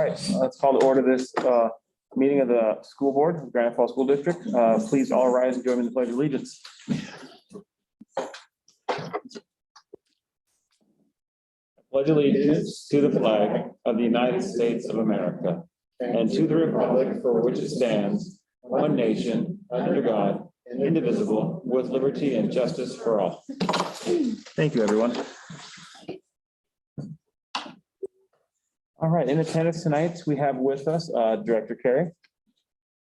All right, let's call to order this meeting of the school board of Granite Falls School District. Please all rise and join me in the pledge of allegiance. Pledge allegiance to the flag of the United States of America and to the republic for which it stands, one nation, under God, indivisible, with liberty and justice for all. Thank you, everyone. All right, in attendance tonight, we have with us Director Carey,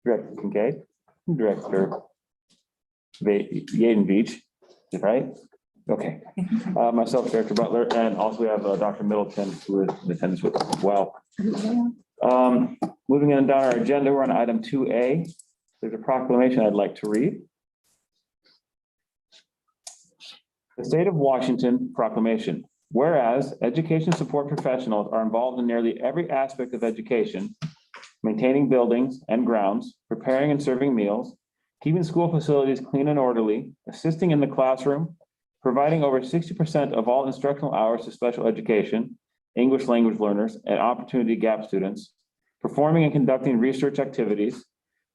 Director Kincaid, Director Yaden Beach, right? Okay. Myself, Director Butler, and also we have Dr. Middleton, who is in attendance with us as well. Moving on down our agenda, we're on item 2A. There's a proclamation I'd like to read. The State of Washington Proclamation. Whereas education support professionals are involved in nearly every aspect of education, maintaining buildings and grounds, preparing and serving meals, keeping school facilities clean and orderly, assisting in the classroom, providing over 60% of all instructional hours to special education, English language learners, and opportunity gap students, performing and conducting research activities,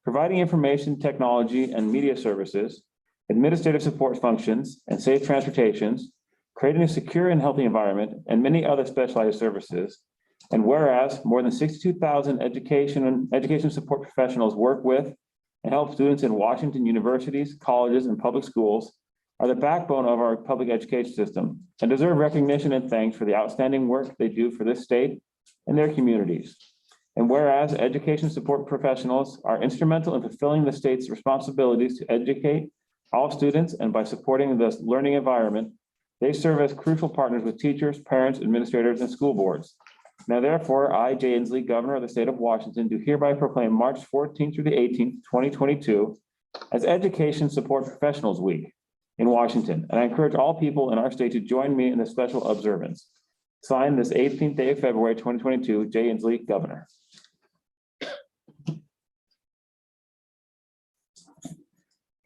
providing information technology and media services, administrative support functions, and safe transportations, creating a secure and healthy environment, and many other specialized services. And whereas more than 62,000 education support professionals work with and help students in Washington universities, colleges, and public schools are the backbone of our public education system and deserve recognition and thanks for the outstanding work they do for this state and their communities. And whereas education support professionals are instrumental in fulfilling the state's responsibilities to educate all students, and by supporting the learning environment, they serve as crucial partners with teachers, parents, administrators, and school boards. Now, therefore, I, Jay Inslee, Governor of the State of Washington, do hereby proclaim March 14th through the 18th, 2022, as Education Support Professionals Week in Washington. And I encourage all people in our state to join me in this special observance. Signed this 18th day of February, 2022, Jay Inslee, Governor.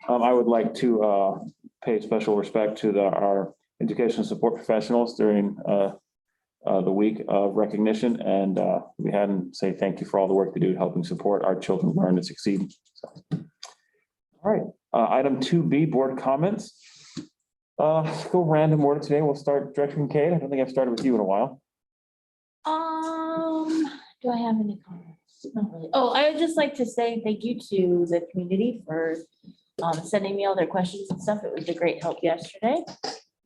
I would like to pay special respect to our education support professionals during the week of recognition, and we had to say thank you for all the work they do helping support our children learn and succeed. So, all right, item 2B, board comments. Let's go random order today. We'll start Director Kincaid. I don't think I've started with you in a while. Do I have any comments? Not really. Oh, I would just like to say thank you to the community for sending me all their questions and stuff. It was a great help yesterday.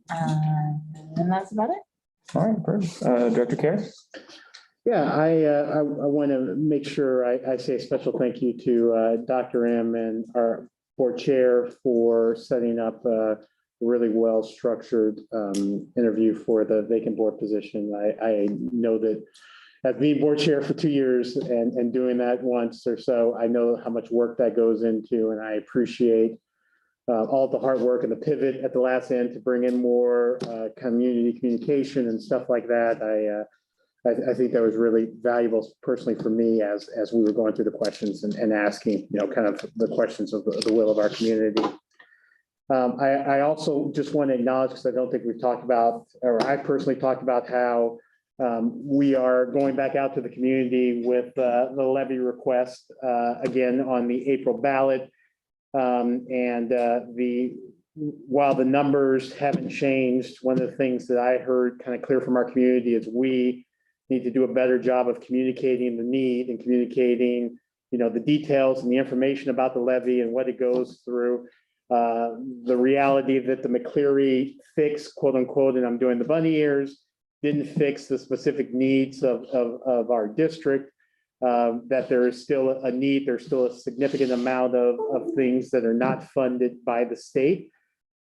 And that's about it. All right, perfect. Director Carey. Yeah, I want to make sure I say a special thank you to Dr. M and our board chair for setting up a really well-structured interview for the vacant board position. I know that as being board chair for 2 years and doing that once or so, I know how much work that goes into, and I appreciate all the hard work and the pivot at the last end to bring in more community communication and stuff like that. I think that was really valuable personally for me as we were going through the questions and asking, kind of the questions of the will of our community. I also just want to acknowledge, because I don't think we've talked about, or I personally talked about how we are going back out to the community with the levy request again on the April ballot. While the numbers haven't changed, one of the things that I heard kind of clear from our community is we need to do a better job of communicating the need and communicating, the details and the information about the levy and what it goes through. The reality that the McCleary fix, quote unquote, and I'm doing the bunny ears, didn't fix the specific needs of our district. That there is still a need, there's still a significant amount of things that are not funded by the state,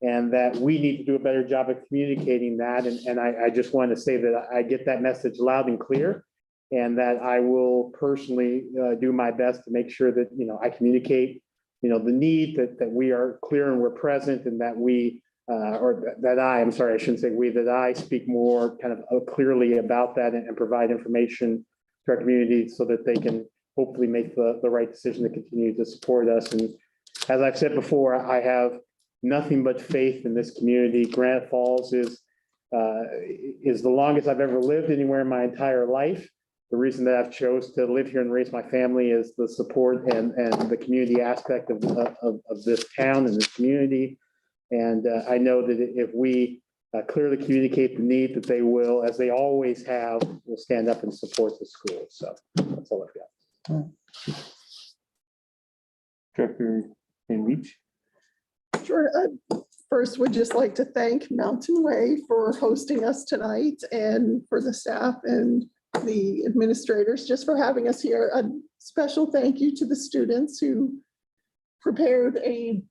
and that we need to do a better job of communicating that. And I just want to say that I get that message loud and clear, and that I will personally do my best to make sure that, I communicate, the need, that we are clear and we're present, and that we, I'm sorry, I shouldn't say we, that I speak more kind of clearly about that and provide information to our community so that they can hopefully make the right decision to continue to support us. And as I've said before, I have nothing but faith in this community. Granite Falls is the longest I've ever lived anywhere in my entire life. the reason that I've chose to live here and raise my family is the support and the community aspect of this town and this community. And I know that if we clearly communicate the need, that they will, as they always have, will stand up and support the school. So that's all I've got. Director in Reach. Sure. First, would just like to thank Mountain Way for hosting us tonight and for the staff and the administrators just for having us here. A special thank you to the students who prepared a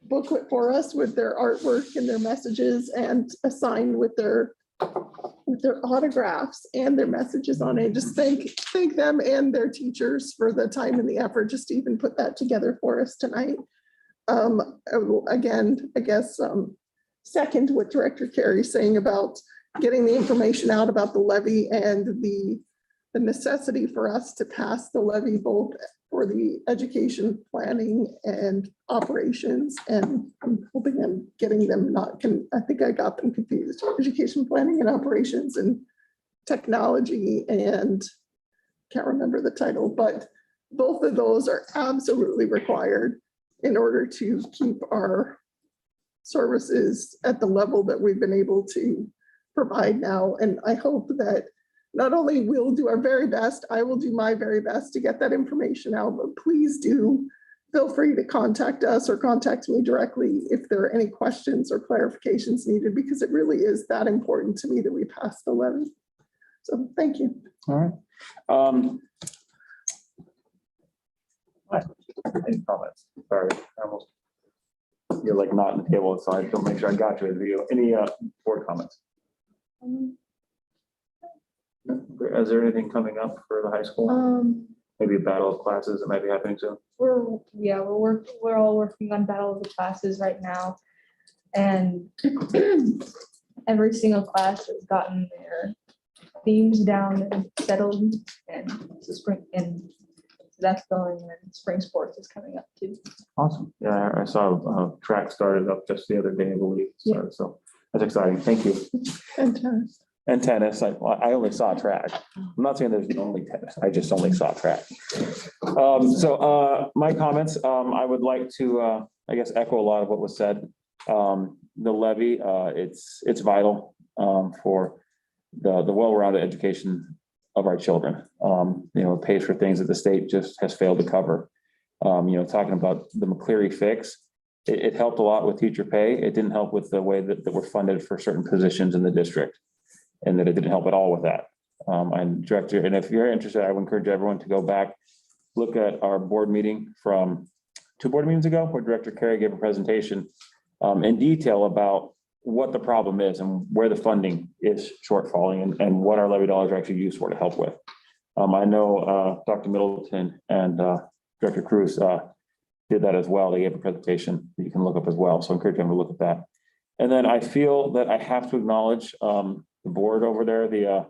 booklet for us with their artwork and their messages and assigned with their autographs and their messages on it. Just thank them and their teachers for the time and the effort just to even put that together for us tonight. Again, I guess, second what Director Carey's saying about getting the information out about the levy and the necessity for us to pass the levy both for the education planning and operations. And I'm hoping I'm getting them I think I got them confused. Education planning and operations and technology, and can't remember the title, but both of those are absolutely required in order to keep our services at the level that we've been able to provide now. And I hope that not only we'll do our very best, I will do my very best to get that information out, but please do feel free to contact us or contact me directly if there are any questions or clarifications needed, because it really is that important to me that we pass the levy. So thank you. All right. Any comments? Sorry, I almost, you're like not in the table, so I don't make sure I got you in the video. Any board comments? Is there anything coming up for the high school? Maybe a battle of classes that might be happening soon? We're all working on battle of the classes right now. And every single class has gotten their themes down and settled, and it's the spring, and so that's going, and spring sports is coming up too. Awesome. Yeah, I saw track started up just the other day, I believe. Yeah. So that's exciting. Thank you. Fantastic. And tennis, I only saw track. I'm not saying there's only tennis, I just only saw track. My comments, I would like to, I guess, echo a lot of what was said. The levy, it's vital for the well-rounded education of our children. It pays for things that the state just has failed to cover. Talking about the McCleary fix, it helped a lot with teacher pay. It didn't help with the way that we're funded for certain positions in the district, and that it didn't help at all with that. And Director, and if you're interested, I would encourage everyone to go back, look at our board meeting from 2 board meetings ago, where Director Carey gave a presentation in detail about what the problem is and where the funding is shortfalling and what our levy dollars are actually used for to help with. I know Dr. Middleton and Director Cruz did that as well. They gave a presentation that you can look up as well. So I encourage them to look at that. And then I feel that I have to acknowledge the board over there, the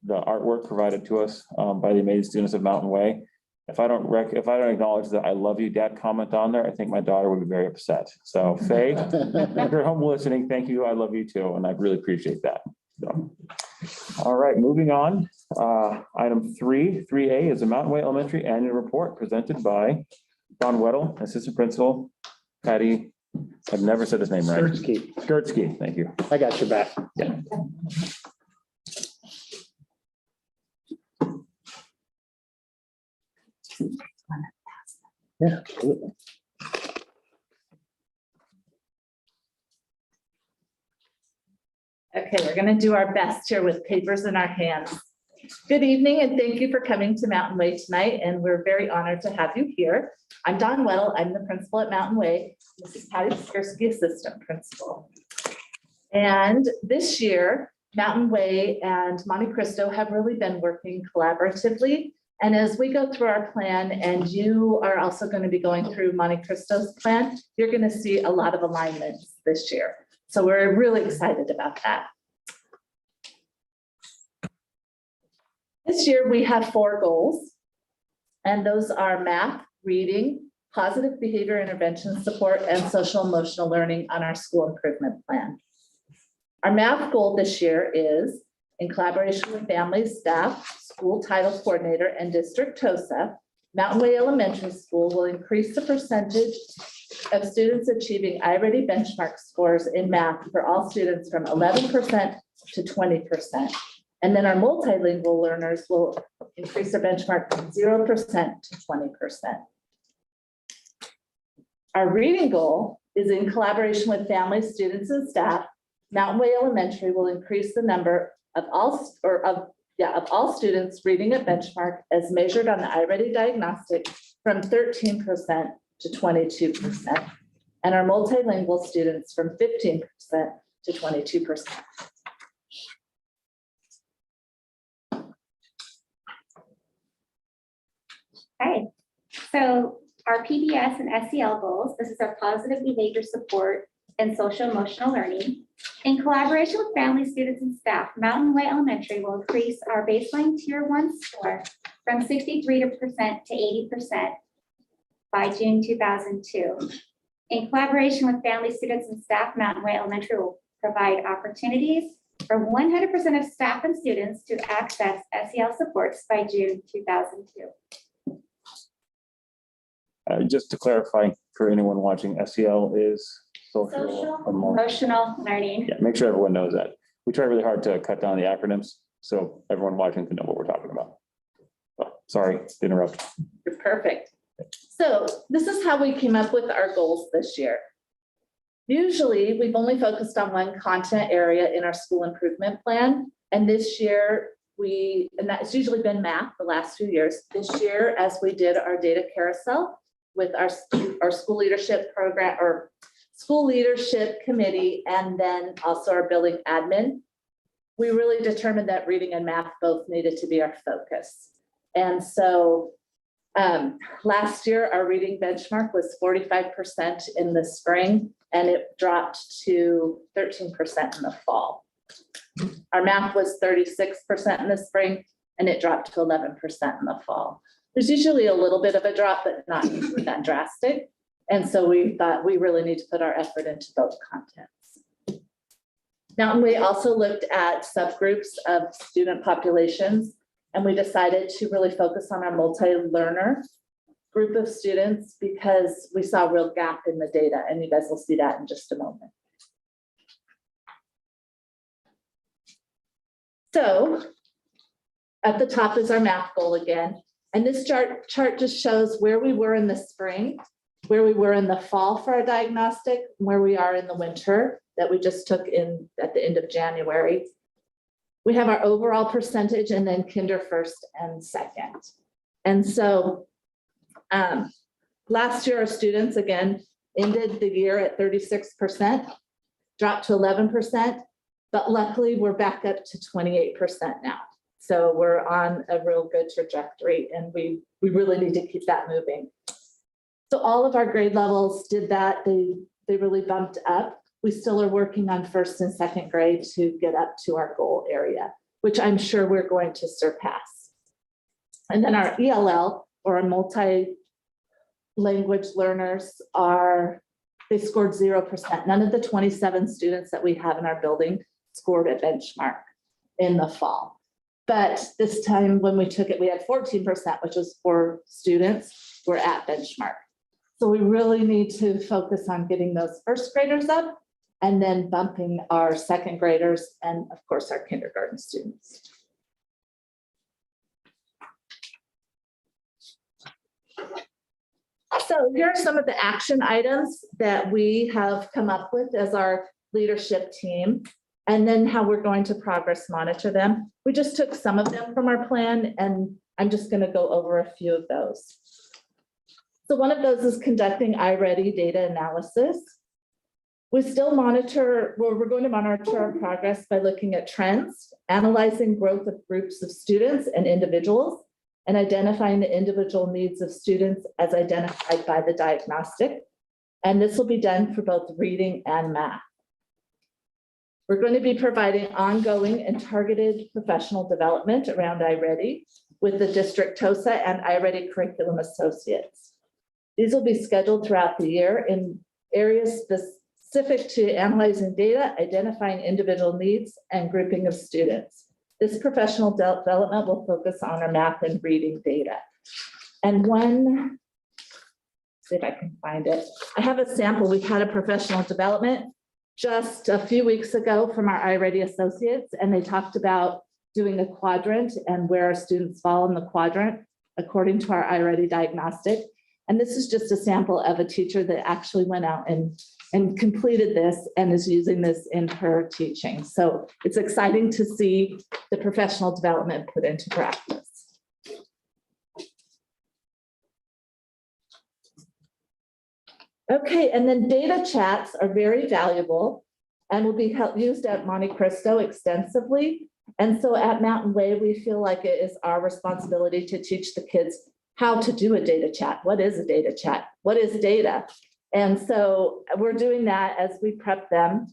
artwork provided to us by the amazing students of Mountain Way. If I don't acknowledge that I love you, Dad comment on there, I think my daughter would be very upset. So Faye, if you're home listening, thank you. I love you too. And I really appreciate that. So, all right, moving on. Item 3A is a Mountain Way Elementary Annual Report presented by Don Weddle, Assistant Principal, Patty. I've never said his name right. Skirtsky, thank you. I got your back. Yeah. Yeah, absolutely. Okay, we're going to do our best here with papers in our hands. Good evening, and thank you for coming to Mountain Way tonight, and we're very honored to have you here. I'm Don Weddle. I'm the principal at Mountain Way. This is Patty Skirsky, assistant principal. And this year, Mountain Way and Monte Cristo have really been working collaboratively. And as we go through our plan, and you are also going to be going through Monte Cristo's plan, you're going to see a lot of alignments this year. So we're really excited about that. This year, we have 4 goals, and those are math, reading, positive behavior intervention support, and social emotional learning on our school improvement plan. Our math goal this year is In collaboration with families, staff, school title coordinator, and district TOSA, Mountain Way Elementary School will increase the percentage of students achieving iReady benchmark scores in math for all students from 11% to 20%. And then our multilingual learners will increase their benchmark from 0% to 20%. Our reading goal is in collaboration with families, students, and staff. Mountain Way Elementary will increase the number of all students reading at benchmark as measured on the iReady diagnostic from 13% to 22%, and our multilingual students from 15% to 22%. Okay, so our PBS and SEL goals, this is our positive behavior support and social emotional learning. In collaboration with family, students, and staff, Mountain Way Elementary will increase our baseline tier 1 score from 63% to 80% by June 2002. In collaboration with family, students, and staff, Mountain Way Elementary will provide opportunities for 100% of staff and students to access SEL supports by June 2002. Just to clarify for anyone watching, SEL is social Emotional learning. Yeah, make sure everyone knows that. We try really hard to cut down the acronyms, so everyone watching can know what we're talking about. Oh, sorry to interrupt. You're perfect. So this is how we came up with our goals this year. Usually, we've only focused on one content area in our school improvement plan. And this year, and that's usually been math the last few years. This year, as we did our data carousel with our school leadership program or school leadership committee, and then also our building admin, we really determined that reading and math both needed to be our focus. And so last year, our reading benchmark was 45% in the spring, and it dropped to 13% in the fall. Our math was 36% in the spring, and it dropped to 11% in the fall. There's usually a little bit of a drop, but not usually that drastic. And so we thought we really need to put our effort into both contents. Mountain Way also looked at subgroups of student populations, and we decided to really focus on our multi-learner group of students because we saw a real gap in the data, and you guys will see that in just a moment. So at the top is our math goal again. And this chart just shows where we were in the spring, where we were in the fall for our diagnostic, where we are in the winter that we just took in at the end of January. We have our overall percentage and then kinder first and second. And so last year, our students again ended the year at 36%, dropped to 11%, but luckily we're back up to 28% now. So we're on a real good trajectory, and we really need to keep that moving. So all of our grade levels did that. They really bumped up. We still are working on first and second grade to get up to our goal area, which I'm sure we're going to surpass. And then our ELL, or our multi-language learners, they scored 0%. None of the 27 students that we have in our building scored at benchmark in the fall. But this time when we took it, we had 14%, which was for students who were at benchmark. So we really need to focus on getting those first graders up and then bumping our second graders and of course our kindergarten students. So here are some of the action items that we have come up with as our leadership team, and then how we're going to progress monitor them. We just took some of them from our plan, and I'm just going to go over a few of those. So one of those is conducting iReady data analysis. We still monitor, well, we're going to monitor our progress by looking at trends, analyzing growth of groups of students and individuals, and identifying the individual needs of students as identified by the diagnostic. And this will be done for both reading and math. We're going to be providing ongoing and targeted professional development around iReady with the district TOSA and iReady curriculum associates. These will be scheduled throughout the year in areas specific to analyzing data, identifying individual needs, and grouping of students. This professional development will focus on our math and reading data. And one, see if I can find it. I have a sample. We had a professional development just a few weeks ago from our iReady associates, and they talked about doing a quadrant and where our students fall in the quadrant according to our iReady diagnostic. And this is just a sample of a teacher that actually went out and completed this and is using this in her teaching. So it's exciting to see the professional development put into practice. Okay, and then data chats are very valuable and will be used at Monte Cristo extensively. And so at Mountain Way, we feel like it is our responsibility to teach the kids how to do a data chat. What is a data chat? What is data? And so we're doing that as we prep them.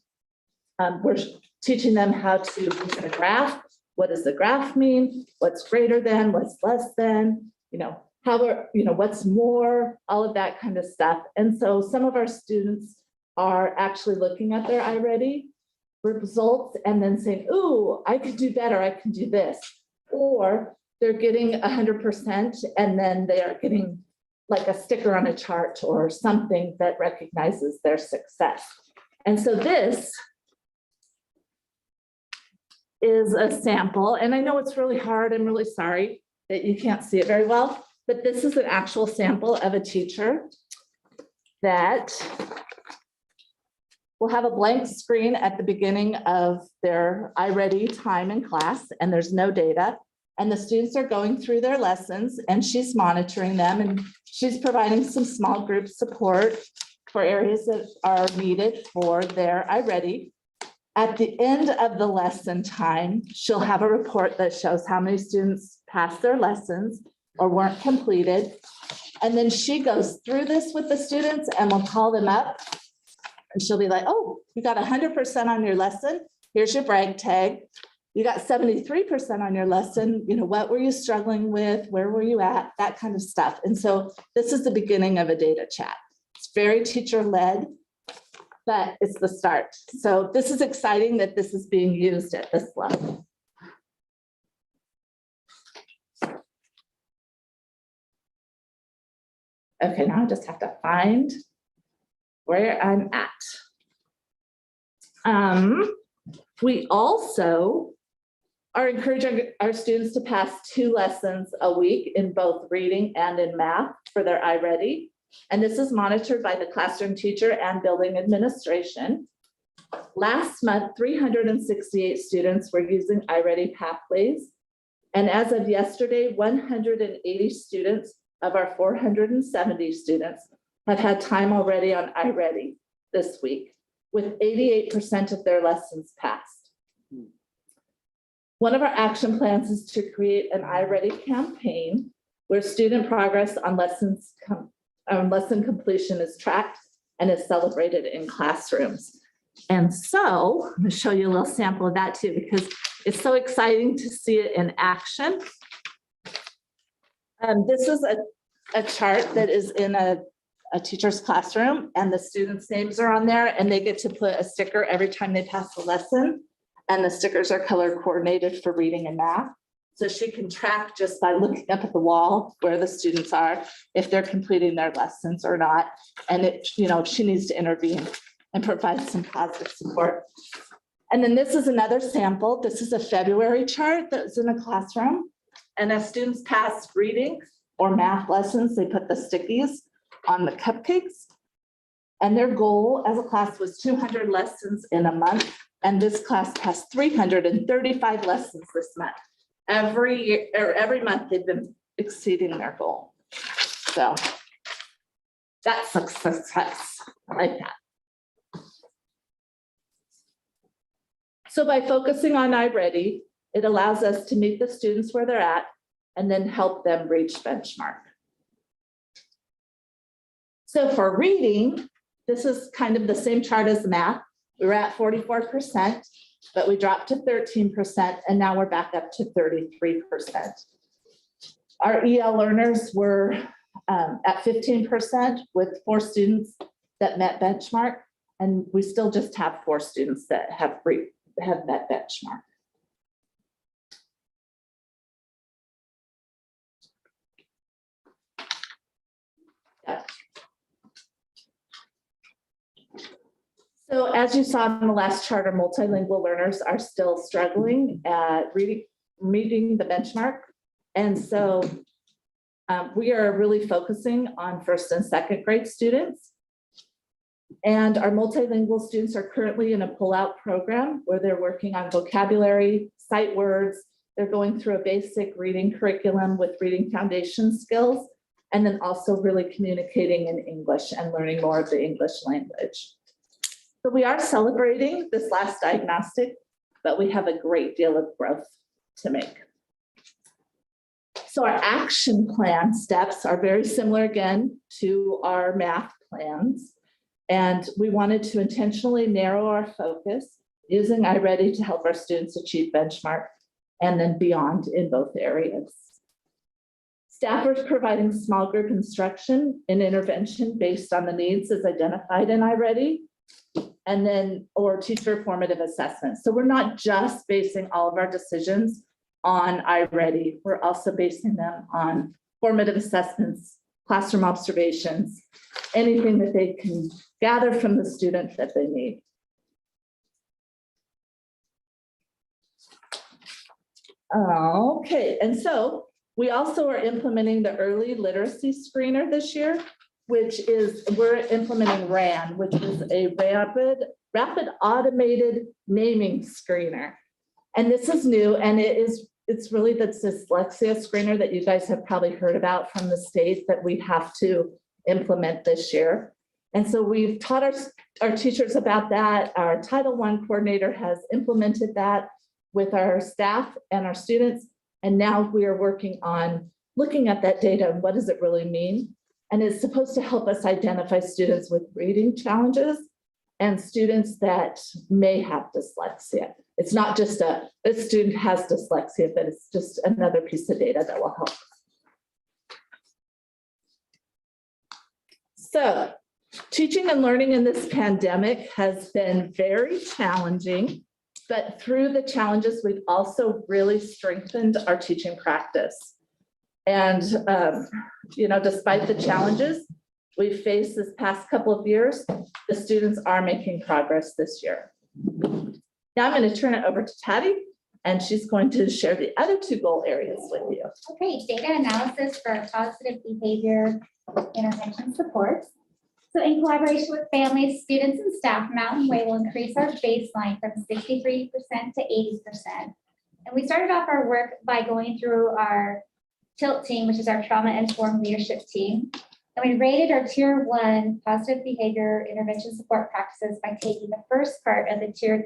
We're teaching them how to look at a graph. What does the graph mean? What's greater than? What's less than? What's more? All of that kind of stuff. And so some of our students are actually looking at their iReady results and then saying, ooh, I could do better. I can do this. Or they're getting 100% and then they are getting like a sticker on a chart or something that recognizes their success. And so this is a sample, and I know it's really hard. I'm really sorry that you can't see it very well, but this is an actual sample of a teacher that will have a blank screen at the beginning of their iReady time in class, and there's no data. And the students are going through their lessons and she's monitoring them and she's providing some small group support for areas that are needed for their iReady. At the end of the lesson time, she'll have a report that shows how many students passed their lessons or weren't completed. And then she goes through this with the students and we'll call them up and she'll be like, oh, you got 100% on your lesson. Here's your brag tag. You got 73% on your lesson. What were you struggling with? Where were you at? That kind of stuff. And so this is the beginning of a data chat. It's very teacher-led, but it's the start. So this is exciting that this is being used at this level. Okay, now I just have to find where I'm at. We also are encouraging our students to pass 2 lessons a week in both reading and in math for their iReady. And this is monitored by the classroom teacher and building administration. Last month, 368 students were using iReady pathways. And as of yesterday, 180 students of our 470 students have had time already on iReady this week, with 88% of their lessons passed. One of our action plans is to create an iReady campaign where student progress on lesson completion is tracked and is celebrated in classrooms. And so I'm going to show you a little sample of that too, because it's so exciting to see it in action. This is a chart that is in a teacher's classroom and the students' names are on there and they get to put a sticker every time they pass the lesson. And the stickers are color coordinated for reading and math. So she can track just by looking up at the wall where the students are, if they're completing their lessons or not. And if she needs to intervene and provide some positive support. And then this is another sample. This is a February chart that's in a classroom. And as students pass reading or math lessons, they put the stickies on the cupcakes. And their goal as a class was 200 lessons in a month. And this class passed 335 lessons this month. Every month they've been exceeding their goal. So that's a success. I like that. So by focusing on iReady, it allows us to meet the students where they're at and then help them reach benchmark. So for reading, this is kind of the same chart as math. We were at 44%, but we dropped to 13%, and now we're back up to 33%. Our EL learners were at 15% with 4 students that met benchmark, and we still just have 4 students that have met benchmark. So as you saw in the last chart, our multilingual learners are still struggling at meeting the benchmark. And so we are really focusing on first and second grade students. And our multilingual students are currently in a pull-out program where they're working on vocabulary, sight words. They're going through a basic reading curriculum with reading foundation skills, and then also really communicating in English and learning more of the English language. So we are celebrating this last diagnostic, but we have a great deal of growth to make. So our action plan steps are very similar again to our math plans. And we wanted to intentionally narrow our focus using iReady to help our students achieve benchmark and then beyond in both areas. Staffers providing small group instruction and intervention based on the needs as identified in iReady, and then, or teacher formative assessments. So we're not just basing all of our decisions on iReady, we're also basing them on formative assessments, classroom observations, anything that they can gather from the student that they need. Okay, and so we also are implementing the early literacy screener this year, which is, we're implementing RAN, which is a rapid automated naming screener. And this is new, and it's really the dyslexia screener that you guys have probably heard about from the state that we have to implement this year. And so we've taught our teachers about that. Our Title I coordinator has implemented that with our staff and our students. And now we are working on looking at that data and what does it really mean? And it's supposed to help us identify students with reading challenges and students that may have dyslexia. It's not just a student has dyslexia, but it's just another piece of data that will help. So teaching and learning in this pandemic has been very challenging, but through the challenges, we've also really strengthened our teaching practice. And, despite the challenges we've faced this past couple of years, the students are making progress this year. Now I'm going to turn it over to Patty, and she's going to share the other two goal areas with you. Okay, data analysis for positive behavior intervention supports. So in collaboration with families, students, and staff, Mountain Way will increase our baseline from 63% to 80%. And we started off our work by going through our TILT team, which is our trauma-informed leadership team. And we rated our Tier 1 positive behavior intervention support practices by taking the first part of the tiered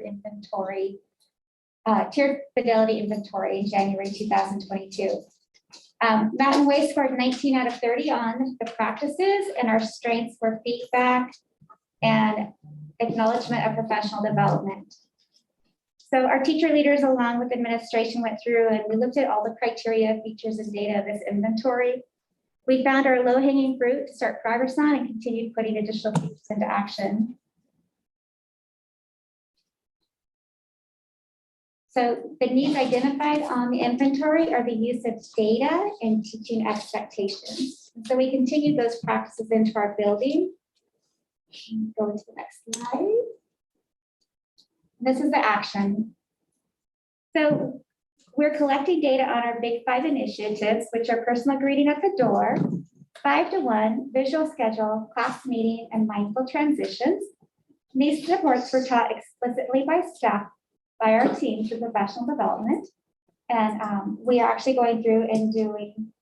fidelity inventory in January 2022. Mountain Way scored 19 out of 30 on the practices, and our strengths were feedback and acknowledgement of professional development. So our teacher leaders, along with administration, went through and we looked at all the criteria, features, and data of this inventory. We found our low-hanging fruit to start progress on and continued putting additional features into action. So the needs identified on the inventory are the use of data and teaching expectations. So we continued those practices into our building. Go to the next slide. This is the action. So we're collecting data on our big 5 initiatives, which are personal greeting at the door, 5-to-1, visual schedule, class meeting, and mindful transitions. These supports were taught explicitly by staff, by our team through professional development. And we are actually going through and doing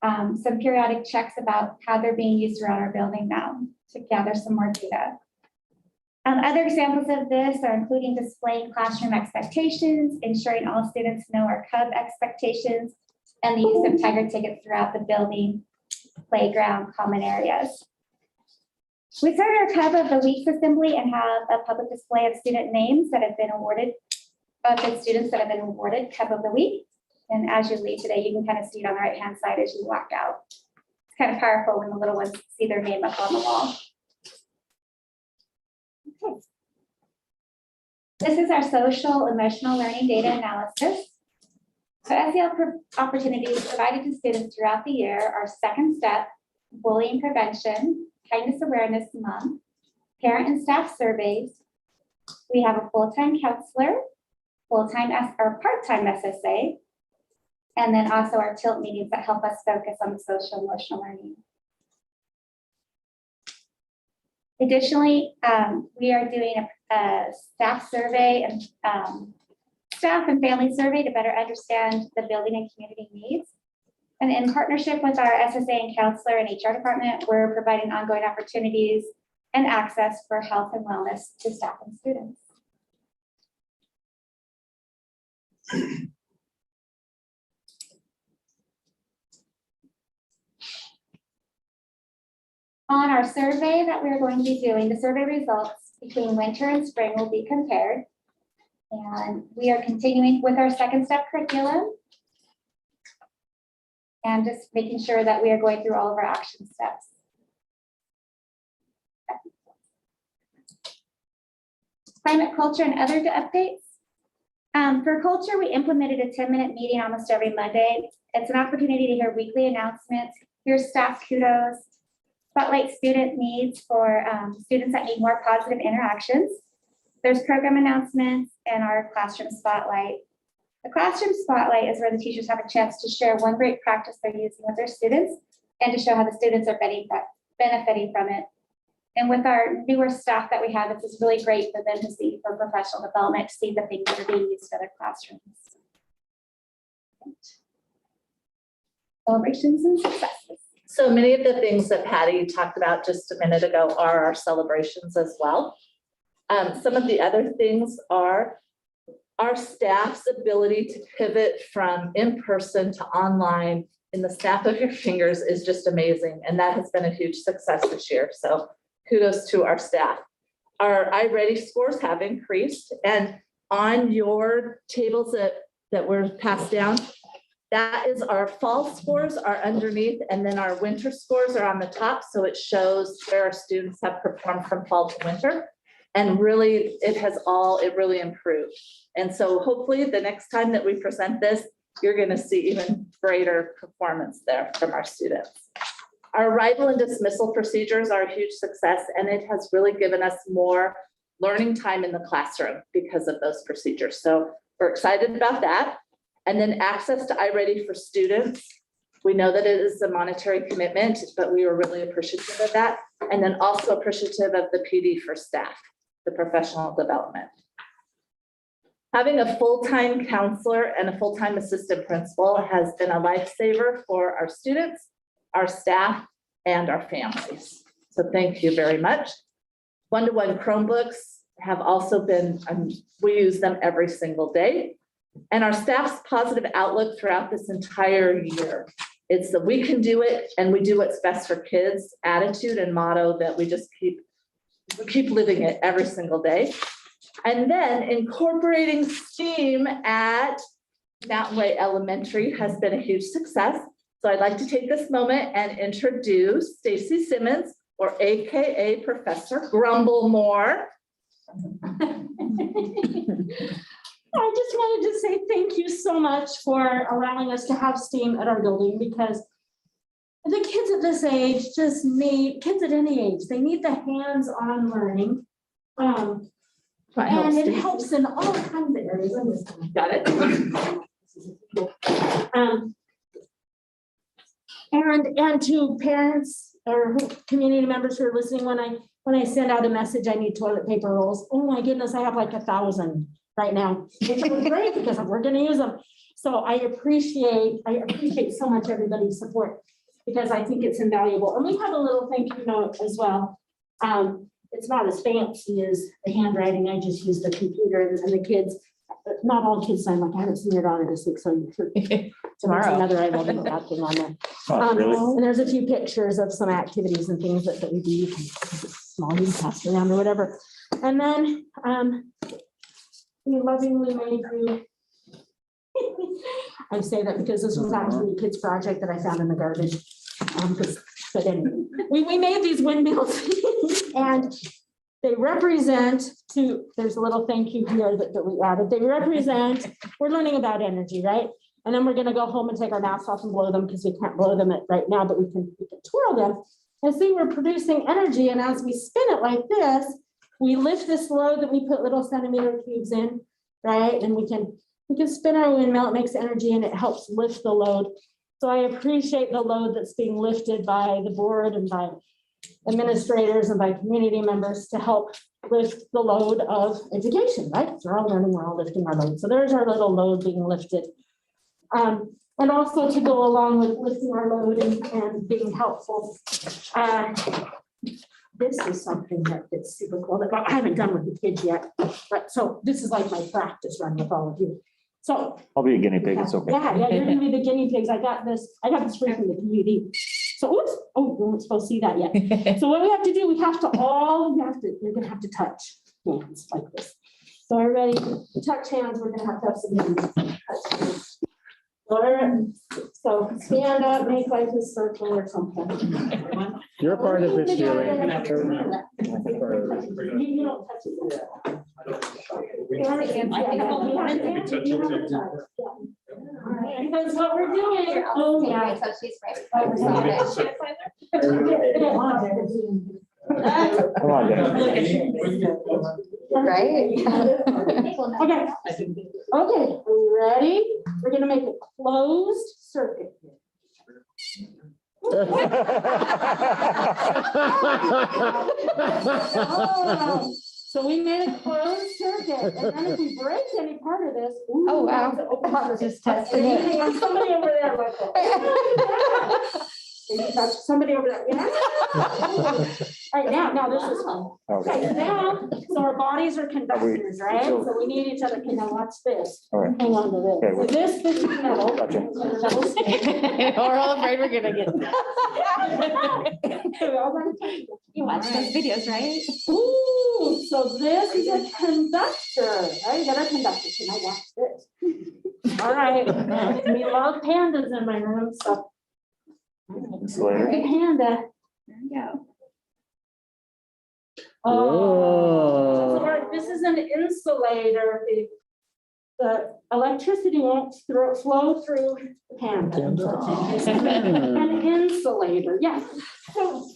some periodic checks about how they're being used around our building now to gather some more data. Other examples of this are including displaying classroom expectations, ensuring all students know our CUB expectations, and the use of tiger tickets throughout the building, playground, common areas. We started our CUB of the Week's assembly and have a public display of student names that have been awarded, of the students that have been awarded CUB of the Week. And as you leave today, you can kind of see it on the right-hand side as you walk out. It's kind of powerful when the little ones see their name up on the wall. Okay. This is our social emotional learning data analysis. So SEL opportunities provided to students throughout the year are second step, bullying prevention, kindness awareness month, parent and staff surveys, We have a full-time counselor, or part-time SSA, and then also our tilt meetings that help us focus on the social emotional learning. Additionally, we are doing a staff survey and staff and family survey to better understand the building and community needs. And in partnership with our SSA and counselor and HR department, we're providing ongoing opportunities and access for health and wellness to staff and students. On our survey that we're going to be doing, the survey results between winter and spring will be compared. And we are continuing with our second step curriculum and just making sure that we are going through all of our action steps. Climate, culture, and other updates. For culture, we implemented a 10-minute meeting almost every Monday. It's an opportunity to hear weekly announcements, hear staff kudos, spotlight student needs for students that need more positive interactions. There's program announcements and our classroom spotlight. The classroom spotlight is where the teachers have a chance to share one great practice they're using with their students and to show how the students are benefiting from it. And with our newer staff that we have, this is really great for them to see for professional development, to see the things that are being used in other classrooms. Celebrations and successes. So many of the things that Patty talked about just a minute ago are our celebrations as well. Some of the other things are our staff's ability to pivot from in-person to online in the snap of your fingers is just amazing. And that has been a huge success this year. So kudos to our staff. Our iReady scores have increased, and on your tables that were passed down, that is our fall scores are underneath, and then our winter scores are on the top. So it shows where our students have performed from fall to winter. And really, it really improved. And so hopefully the next time that we present this, you're going to see even greater performance there from our students. Our arrival and dismissal procedures are a huge success, and it has really given us more learning time in the classroom because of those procedures. So we're excited about that. And then access to iReady for students. We know that it is a monetary commitment, but we were really appreciative of that. And then also appreciative of the PD for staff, the professional development. Having a full-time counselor and a full-time assistant principal has been a lifesaver for our students, our staff, and our families. So thank you very much. One-to-one Chromebooks have also been, we use them every single day. And our staff's positive outlook throughout this entire year. It's that we can do it and we do what's best for kids attitude and motto that we just keep living it every single day. And then incorporating STEAM at Mountain Way Elementary has been a huge success. So I'd like to take this moment and introduce Stacy Simmons, or AKA Professor Grumblemore. I just wanted to say thank you so much for allowing us to have STEAM at our building, because the kids at this age just need, kids at any age, they need the hands-on learning. And it helps in all kinds of areas. Got it. And to parents or community members who are listening, when I send out a message, I need toilet paper rolls. Oh my goodness, I have like 1,000 right now. Which are great because we're going to use them. So I appreciate so much everybody's support, because I think it's invaluable. And we have a little thank you note as well. It's not as fancy as the handwriting. I just use the computer, and the kids, not all kids sign like I haven't seen it on this week. So tomorrow, another I love that thing on there. Oh, really? And there's a few pictures of some activities and things that we do. You can small, you can pass it around or whatever. And then we lovingly made you. I say that because this was actually a kid's project that I found in the garbage. But anyway, we made these windmills and they represent there's a little thank you here that we added. They represent, we're learning about energy, right? And then we're going to go home and take our masks off and blow them, because we can't blow them right now, but we can twirl them and see we're producing energy. And as we spin it like this, we lift this load that we put little centimeter cubes in, right? And we can spin our windmill, it makes energy and it helps lift the load. So I appreciate the load that's being lifted by the board and by administrators and by community members to help lift the load of education, right? We're all learning, we're all lifting our load. So there's our little load being lifted. And also to go along with lifting our load and being helpful. This is something that's super cool that I haven't done with the kids yet, but so this is like my practice run with all of you. So I'll be a guinea pig, it's okay. yeah, you're gonna be the guinea pigs. I got this free from the community. So oops, oh, we weren't supposed to see that yet. So what we have to do, you're gonna have to touch hands like this. So everybody touch hands, we're gonna have to have some touch hands. So stand up, make like a circle or something. You're part of this, Julie. You don't touch it. Because what we're doing, oh yeah. So she's ready. Come on, Dan. Right? Okay. Okay, are you ready? We're gonna make a closed circuit. Oh, so we made a closed circuit, and then if we break any part of this. Ooh, Oh, wow. Just testing it. Somebody over there like that. Somebody over there. Yeah. All right, now this is fun. Okay, now, so our bodies are conductors, right? So we need each other. Okay, now watch this. All right. Hang on to Okay, this. This is metal. Gotcha. We're all afraid we're gonna get. You watch those videos, right? Ooh, so this is a conductor, right? Got our conductor. Can I watch this? All right. We love pandas in my room, so. Insulator. Panda. There you go. Oh, so this is an insulator. The electricity won't flow through the panda. An insulator, yeah. So, so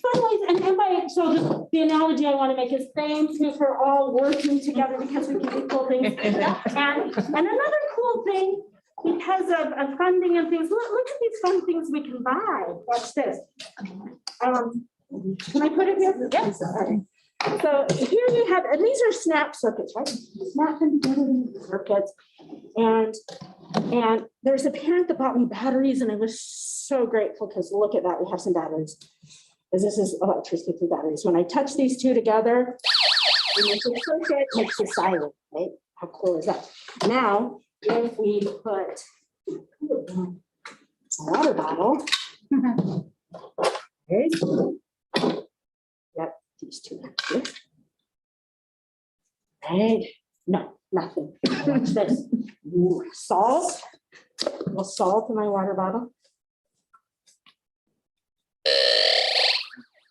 the analogy I want to make is thank you for all working together because we can do cool things. And another cool thing, because of funding and things, look at these fun things we can buy. Watch this. Can I put it here? Yes. So here we have, and these are snap circuits, right? Snap them together into circuits. And there's a parent that bought me batteries, and I was so grateful because look at that, we have some batteries. Because this is electricity through batteries. When I touch these two together, it makes a circuit, makes a siren, right? How cool is that? Now, if we put a water bottle, okay. Yep, these two right here. Right? No, nothing. Watch this. Ooh, salt. A little salt in my water bottle.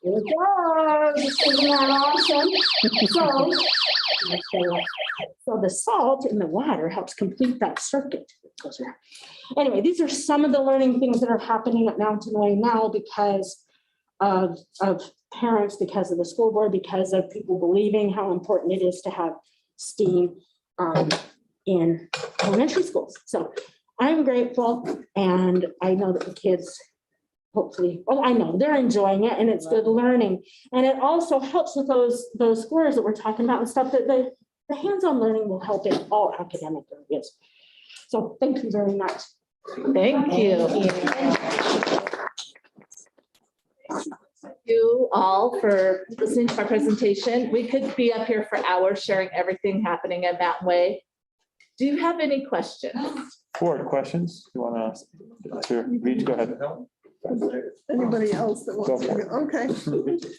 Here we go. Isn't that awesome? So the salt in the water helps complete that circuit. Anyway, these are some of the learning things that are happening at Mountain Way now because of parents, because of the school board, because of people believing how important it is to have STEAM in elementary schools. So I'm grateful, and I know that the kids hopefully, I know they're enjoying it, and it's good learning. And it also helps with those scores that we're talking about and stuff that the hands-on learning will help in all academic areas. So thank you very much. Thank you. Thank you all for listening to our presentation. We could be up here for hours sharing everything happening at Mountain Way. Do you have any questions? Board questions? You want to, Reed, go ahead. Anybody else that wants to go? Okay.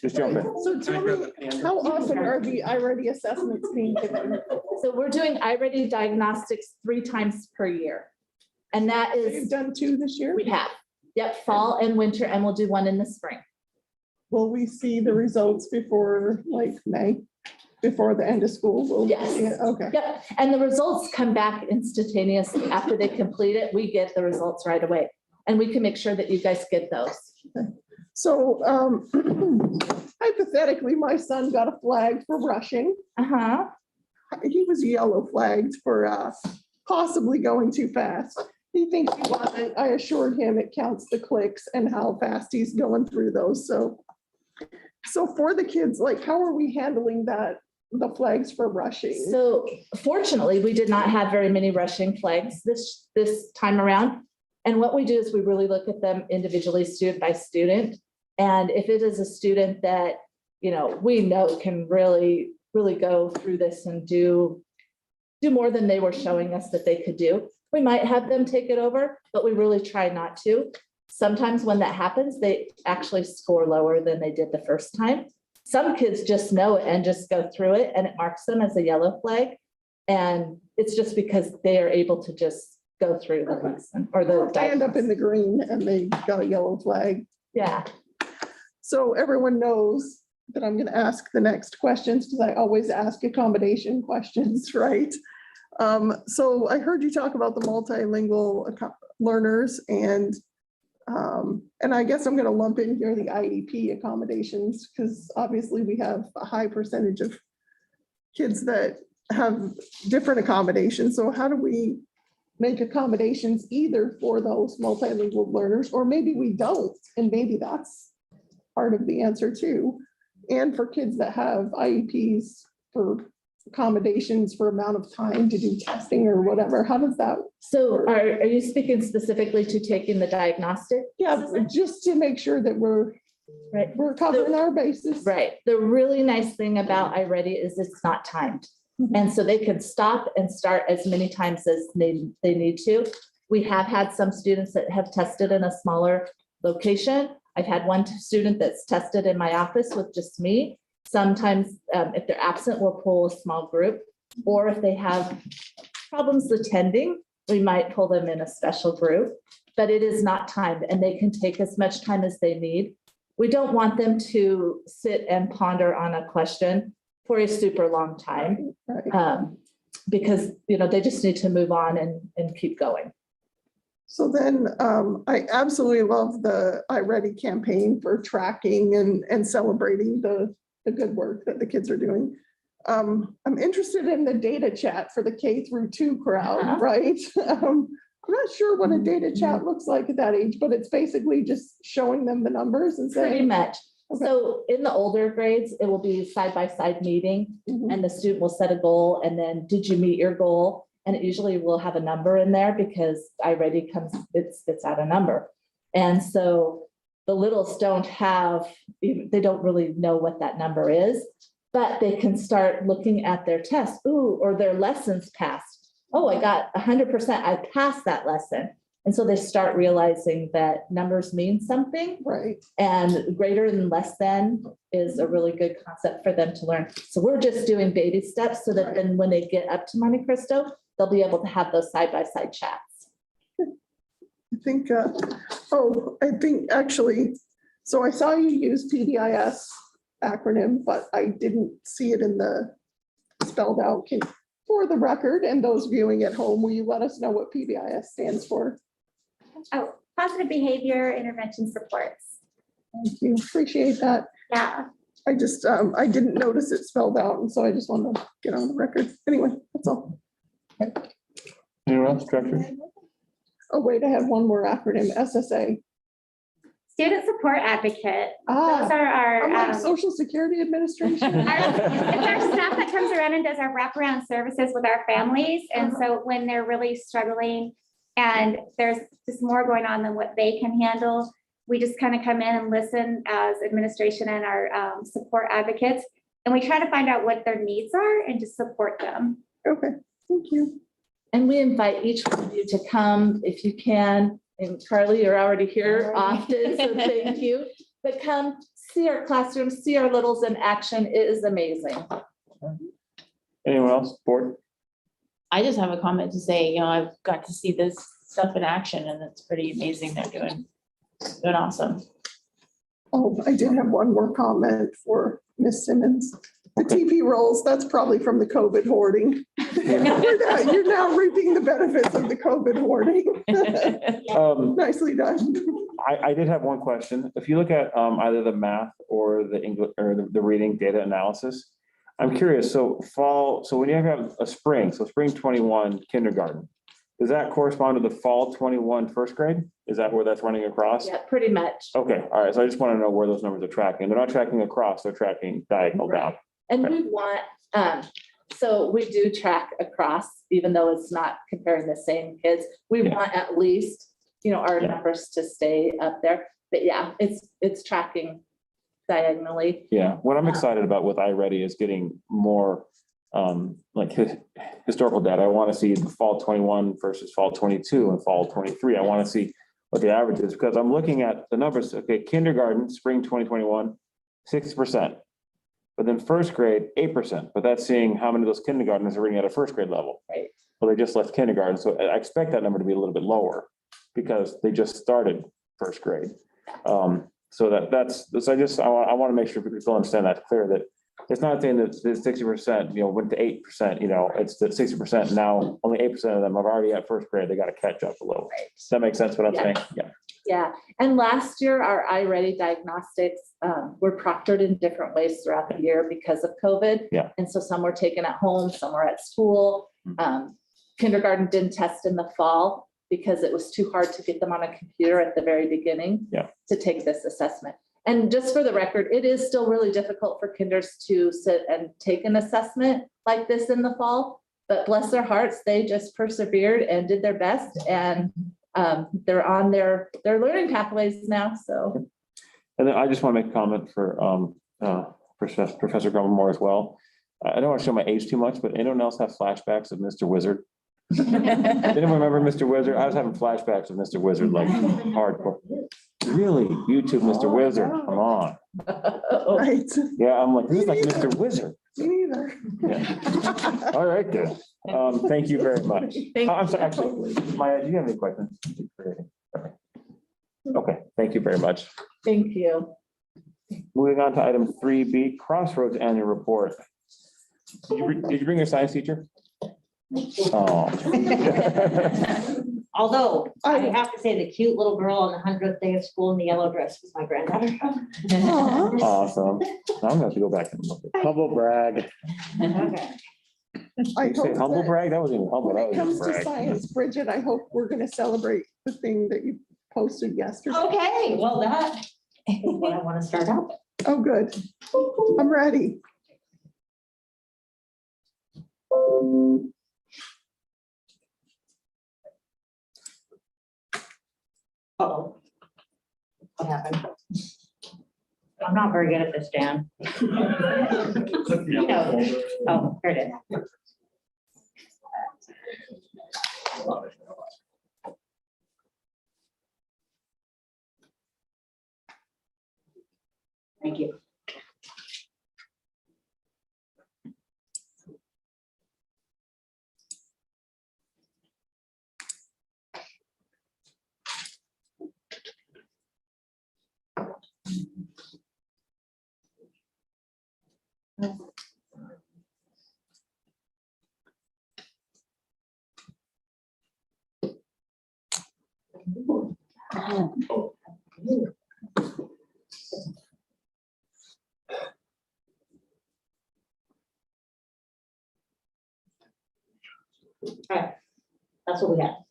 Just jump in. So tell me, how often are the iReady assessments being given? So we're doing iReady diagnostics 3 times per year. And that You've is, done 2 this year? we have, yep, fall and winter, and we'll do 1 in the spring. Will we see the results before like May, before the end of school? Will we Yes. see it? Okay. Yep, and the results come back instantaneously. After they complete it, we get the results right away. And we can make sure that you guys get those. So hypothetically, my son got a flag for rushing. Uh-huh. He was yellow flagged for possibly going too fast. He thinks he wasn't. I assured him it counts the clicks and how fast he's going through those. So for the kids, like, how are we handling that, the flags for rushing? So fortunately, we did not have very many rushing flags this time around. And what we do is we really look at them individually, student by student. And if it is a student that, you know, we know can really go through this and do more than they were showing us that they could do, we might have them take it over, but we really try not to. Sometimes when that happens, they actually score lower than they did the first time. Some kids just know it and just go through it and it marks them as a yellow flag. And it's just because they are able to just go through the lesson or the. They end up in the green and they got a yellow flag. Yeah. So everyone knows that I'm going to ask the next questions because I always ask accommodation questions, right? So I heard you talk about the multilingual learners and I guess I'm going to lump in here the IEP accommodations because obviously we have a high percentage of kids that have different accommodations. So how do we make accommodations either for those multilingual learners, or maybe we don't, and maybe that's part of the answer too. And for kids that have IEPs for accommodations for amount of time to do testing or whatever, how does that? So are you speaking specifically to taking the diagnostic? Yeah, just to make sure that we're covering our bases. Right. The really nice thing about iReady is it's not timed. And so they can stop and start as many times as they need to. We have had some students that have tested in a smaller location. I've had one student that's tested in my office with just me. Sometimes if they're absent, we'll pull a small group, or if they have problems attending, we might pull them in a special group, but it is not timed and they can take as much time as they need. We don't want them to sit and ponder on a question for a super long time because, you know, they just need to move on and keep going. So then I absolutely love the iReady campaign for tracking and celebrating the good work that the kids are doing. I'm interested in the data chat for the K-2 crowd, right? I'm not sure what a data chat looks like at that age, but it's basically just showing them the numbers and saying. Pretty much. Okay. So in the older grades, it will be side-by-side meeting and the student will set a goal and then did you meet your goal? And it usually will have a number in there because iReady comes, it spits out a number. And so the littles don't have, they don't really know what that number is, but they can start looking at their tests, or their lessons passed. Oh, I got 100%, I passed that lesson. And so they start realizing that numbers mean something. Right. And greater than less than is a really good concept for them to learn. So we're just doing baby steps so that then when they get up to Monte Cristo, they'll be able to have those side-by-side chats. I think, I think actually, so I saw you use PDIS acronym, but I didn't see it in the spelled out. For the record and those viewing at home, will you let us know what PBIS stands for? Oh, positive behavior intervention supports. Thank you, appreciate that. Yeah. I just, I didn't notice it spelled out, and so I just wanted to get on the record. Anyway, that's all. Anyone else, Director? Oh, wait, I have one more acronym, SSA. Student support advocate. Those are I'm like our, Social Security Administration. it's our staff that comes around and does our wraparound services with our families. And so when they're really struggling and there's just more going on than what they can handle, we just kind of come in and listen as administration and our support advocates. And we try to find out what their needs are and just support them. Okay, thank you. And we invite each one of you to come if you can. And Carly, you're already here often, so thank you. But come see our classrooms, see our littles in action. It is amazing. Anyone else, board? I just have a comment to say, you know, I've got to see this stuff in action and it's pretty amazing. They're doing awesome. Oh, I did have one more comment for Ms. Simmons. The TP rolls, that's probably from the COVID hoarding. You're now reaping the benefits of the COVID hoarding. Nicely done. I did have one question. If you look at either the math or the English or the reading data analysis, I'm curious. So when you have a spring, so spring 21 kindergarten, does that correspond to the fall 21 first grade? Is that where that's running across? Yeah, pretty much. Okay, all right. So I just want to know where those numbers are tracking. They're not tracking across, they're tracking diagonal down. And we want, so we do track across, even though it's not comparing the same kids. We Yeah. want at least, our Yeah. numbers to stay up there. But yeah, it's tracking diagonally. Yeah, what I'm excited about with iReady is getting more like historical data. I want to see the fall 21 versus fall 22 and fall 23. I want to see what the average is because I'm looking at the numbers. Okay, kindergarten, spring 2021, 6%. But then first grade, 8%. But that's seeing how many of those kindergartners are reading at a first grade level. Right. Well, they just left kindergarten. So I expect that number to be a little bit lower because they just started first grade. So I want to make sure people understand that clear that it's not saying that the 60%, went to 8%, it's the 60% now, only 8% of them are already at first grade. They got to catch up a little. Right. Does that make sense what I'm Yeah. saying? Yeah. Yeah, and last year, our iReady diagnostics were proctored in different ways throughout the year because of COVID. Yeah. And so some were taken at home, some were at school. Kindergarten didn't test in the fall because it was too hard to get them on a computer at the very beginning. Yeah. To take this assessment. And just for the record, it is still really difficult for kinders to sit and take an assessment like this in the fall, but bless their hearts, they just persevered and did their best, and they're on their learning pathways now, so. And then I just want to make a comment for Professor Grummer as well. I don't want to show my age too much, but anyone else have flashbacks of Mr. Wizard? Anyone remember Mr. Wizard? I was having flashbacks of Mr. Wizard, like hardcore. Really? YouTube Mr. Wizard, come on. Right. Yeah, I'm like, this is like Mr. Wizard. Me neither. Yeah. All right, then. Thank you very much. I'm sorry, actually, Maya, do you have any questions? Okay, thank you very much. Thank you. Moving on to item 3B, Crossroads Annual Report. Did you bring your science teacher? Oh. Although I have to say the cute little girl on the 100th day of school in the yellow dress was my granddaughter. Aw. Awesome. Now I'm gonna have to go back and look at. Humble brag. Okay. I You say hope humble that brag? That wasn't even humble. when That it was comes just to brag. science, Bridget, I hope we're gonna celebrate the thing that you posted yesterday. Okay, well, that is what I want to start out. Oh, good. I'm ready. Uh-oh. What happened? I'm not very good at this, Dan. You know. Oh, here it is. Thank you. Alright, that's what we got.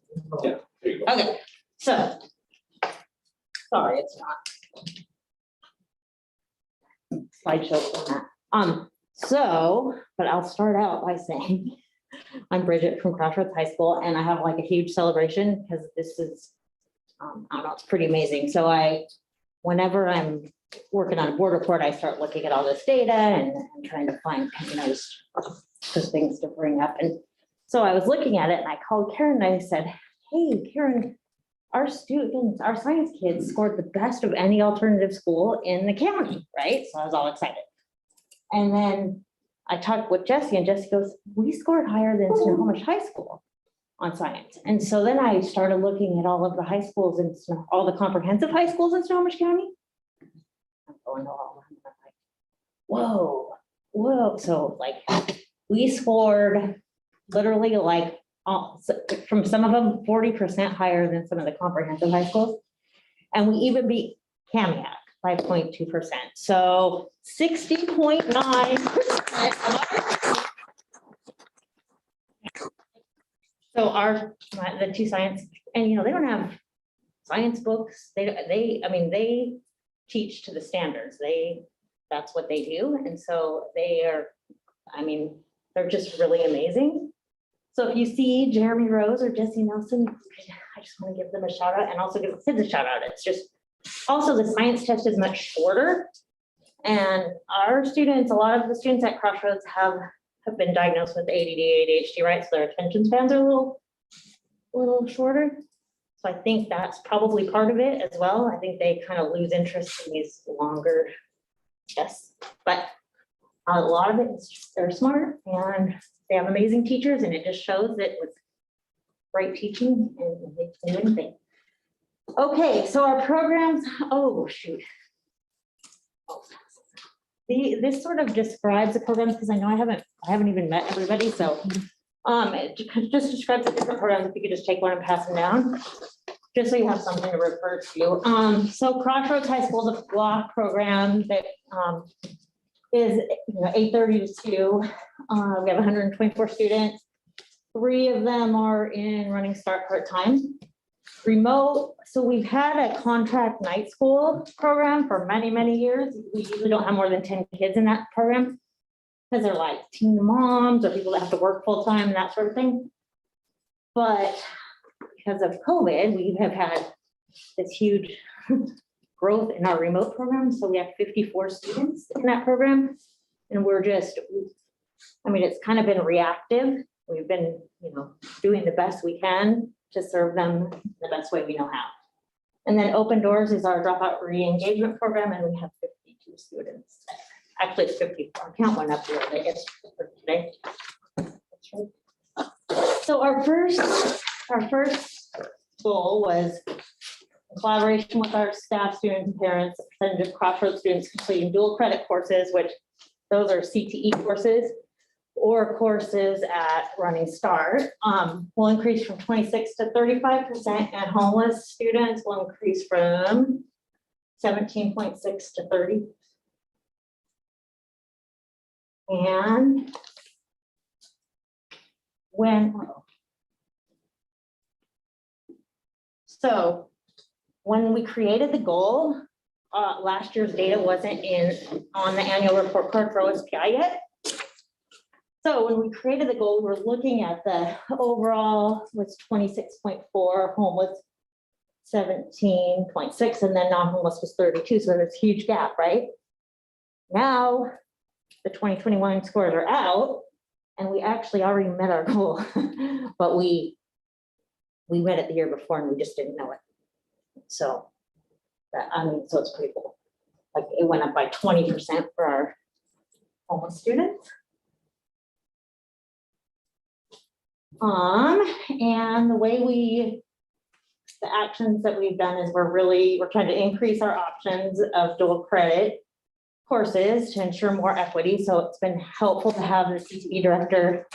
Yeah, there you go. Okay, so. Sorry, it's not. Slideshow for that. So, but I'll start out by saying, I'm Bridget from Crossroads High School, and I have like a huge celebration because this is, I don't know, it's pretty amazing. So whenever I'm working on a board report, I start looking at all this data and trying to find, just things to bring up. And so I was looking at it and I called Karen and I said, hey, Karen, our students, our science kids scored the best of any alternative school in the county, right? So I was all excited. And then I talked with Jesse and Jesse goes, we scored higher than Snohomish High School on science. And so then I started looking at all of the high schools and all the comprehensive high schools in Snohomish County. I'm going all around, I'm like, whoa, whoa, so like, we scored literally like, from some of them 40% higher than some of the comprehensive high schools. And we even beat Kamiak by 0.2%. So 60.9%. So the two science, and they don't have science books. They teach to the standards. That's what they do. And so they're just really amazing. So if you see Jeremy Rose or Jesse Nelson, I just want to give them a shout out and also give the kids a shout out. It's just, also the science test is much shorter. And our students, a lot of the students at Crossroads have been diagnosed with ADD, ADHD, right? So their attention spans are a little shorter. So I think that's probably part of it as well. I think they kind of lose interest in these longer tests, but a lot of it is just they're smart and they have amazing teachers, and it just shows that with great teaching and they can do anything. Okay, so our programs, oh shoot. This sort of describes the programs because I know I haven't even met everybody, so it just describes the different programs. If you could just take one and pass them down, just so you have something to refer to. So Crossroads High School is a block program that is 8:30 to 2. We have 124 students. 3 of them are in Running Start part-time. Remote, so we've had a contract night school program for many, many years. We usually don't have more than 10 kids in that program because they're like teen moms or people that have to work full-time and that sort of thing. But because of COVID, we have had this huge growth in our remote program. So we have 54 students in that program. And we're just, it's kind of been reactive. We've been, doing the best we can to serve them the best way we know how. And then Open Doors is our dropout re-engagement program, and we have 52 students. Actually, it's 54. Count one up here. I guess for today. So our first goal was collaboration with our staff, students, and parents, a percentage of Crossroads students completing dual credit courses, which those are CTE courses, or courses at Running Start, will increase from 26 to 35%, and homeless students will increase from 17.6 to 30. And when we created the goal, last year's data wasn't on the annual report card for OSPI yet. So when we created the goal, we were looking at the overall was 26.4, homeless 17.6, and then non-homeless was 32. So there's a huge gap, right? Now the 2021 scores are out, and we actually already met our goal, but we met it the year before, and we just didn't know it. So so it's pretty cool. Like it went up by 20% for our homeless students. And the actions that we've done is we're trying to increase our options of dual credit courses to ensure more equity. So it's been helpful to have the CTE director,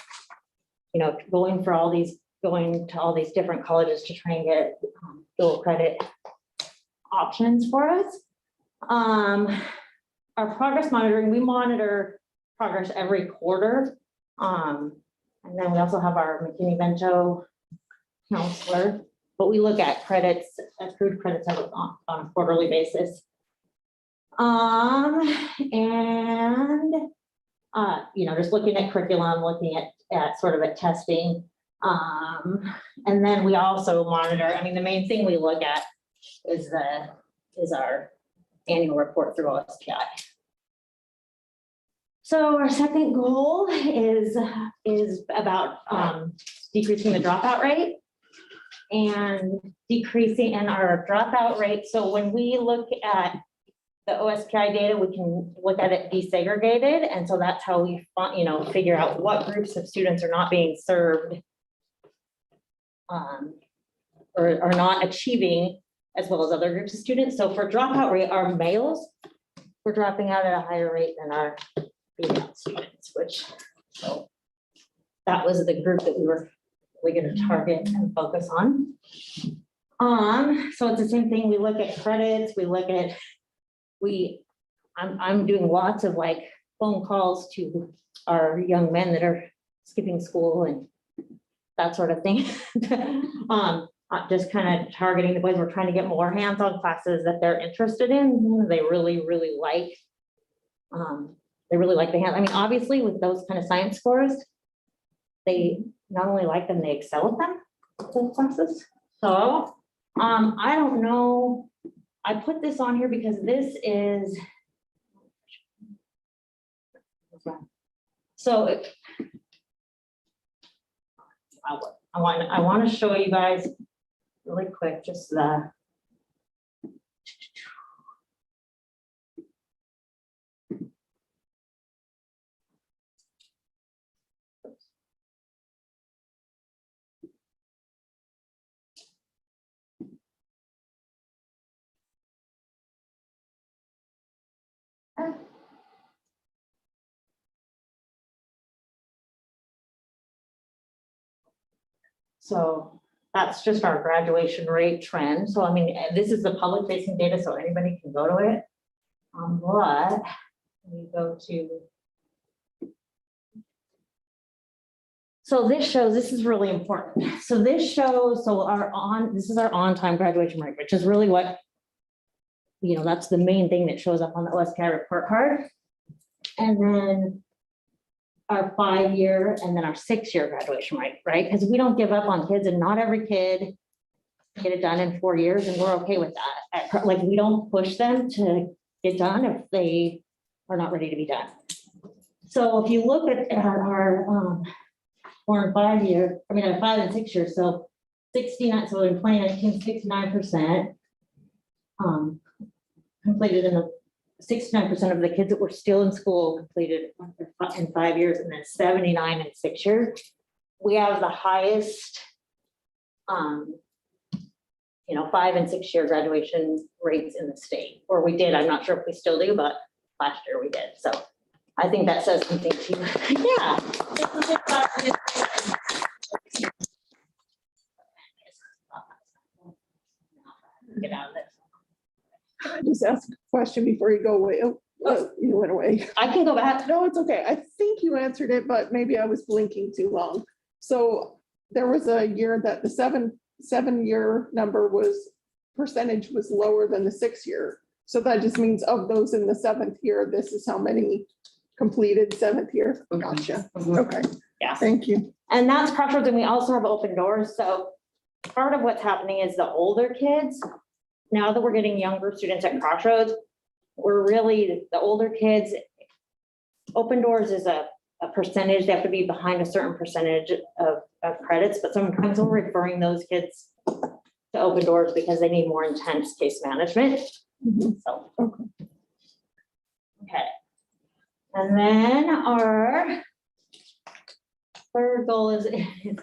going to all these different colleges to try and get dual credit options for us. Our progress monitoring, we monitor progress every quarter. And then we also have our McKinney-Vento counselor, but we look at credits, accrued credits on a quarterly basis. Just looking at curriculum, looking at sort of at testing. And then we also monitor, the main thing we look at is our annual report through OSPI. So our second goal is about decreasing the dropout rate and decreasing in our dropout rate. So when we look at the OSPI data, we can look at it desegregated. And so that's how we figure out what groups of students are not being served or are not achieving as well as other groups of students. So for dropout rate, our males, we're dropping out at a higher rate than our female students, which, so that was the group that we were really going to target and focus on. So it's the same thing. We look at credits, we look at, I'm doing lots of like phone calls to our young men that are skipping school and that sort of thing. Just kind of targeting the boys. We're trying to get more hands-on classes that they're interested in. They really, really like. They really like the hand. I mean, obviously with those kind of science scores, they not only like them, they excel at them, those classes. So, I don't know. I put this on here because this is. So I want to show you guys really quick, just the. So that's just our graduation rate trend. So I mean, and this is the public facing data, so anybody can go to it. But we go to. So this shows, this is really important. So this shows, this is our on-time graduation rate, which is really what, you know, that's the main thing that shows up on the OSPI report card. And then our 5-year and then our 6-year graduation rate, right? Because we don't give up on kids, and not every kid get it done in 4 years, and we're okay with that. Like, we don't push them to get done if they are not ready to be done. So if you look at our 4 and 5 year, I mean, 5 and 6 years, so 69, so in 2019, 69% completed in the 69% of the kids that were still in school completed in 5 years, and then 79 in 6 years. We have the highest, 5 and 6 year graduation rates in the state, or we did. I'm not sure if we still do, but last year we did. So I think that says something to you. Yeah. Get out of this. Can I just ask a question before you go away? Oh, you went away. I can go back. No, it's okay. I think you answered it, but maybe I was blinking too long. So there was a year that the seven-year number percentage was lower than the 6 year. So that just means of those in the 7th year, this is how many completed 7th year. Gotcha. Okay. Yeah. Thank you. And that's Crossroads, and we also have open doors. So part of what's happening is the older kids, now that we're getting younger students at Crossroads, we're really, the older kids, open doors is a percentage. They have to be behind a certain percentage of credits, but sometimes we're referring those kids to open doors because they need more intense case management. So, okay. And then our third goal is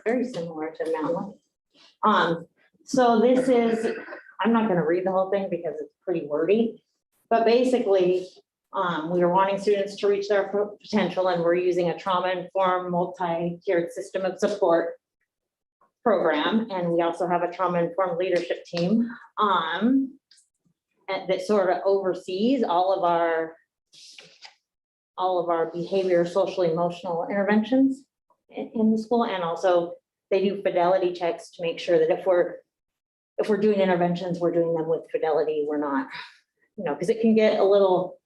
very similar to Mountain. So this is, I'm not going to read the whole thing because it's pretty wordy, but basically we are wanting students to reach their potential, and we're using a trauma-informed multi-tiered system of support program. And we also have a trauma-informed leadership team that sort of oversees all of our behavior, social, emotional interventions in the school. And also they do fidelity checks to make sure that if we're doing interventions, we're doing them with fidelity. We're not, because it can get a little,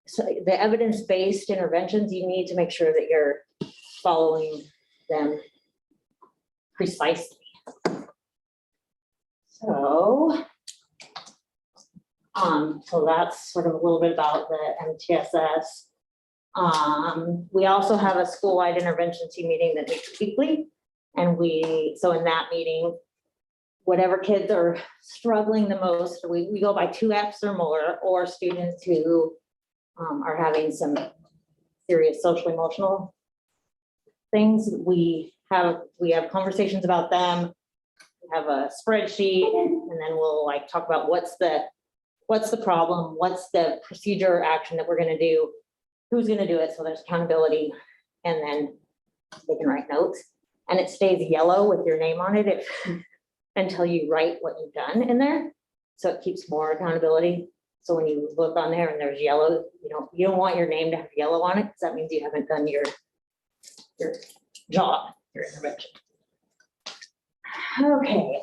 so the evidence-based interventions, you need to make sure that you're following them precisely. So that's sort of a little bit about the MTSS. We also have a school-wide intervention team meeting that meets weekly. And so in that meeting, whatever kids are struggling the most, we go by 2Fs or more, or students who are having some serious social emotional things. We have conversations about them. We have a spreadsheet, and then we'll talk about what's the problem, what's the procedure or action that we're going to do who's gonna do it, so there's accountability, and then they can write notes. And it stays yellow with your name on it until you write what you've done in there. So it keeps more accountability. So when you look on there and there's yellow, you don't want your name to have yellow on it, because that means you haven't done your job, your intervention. Okay,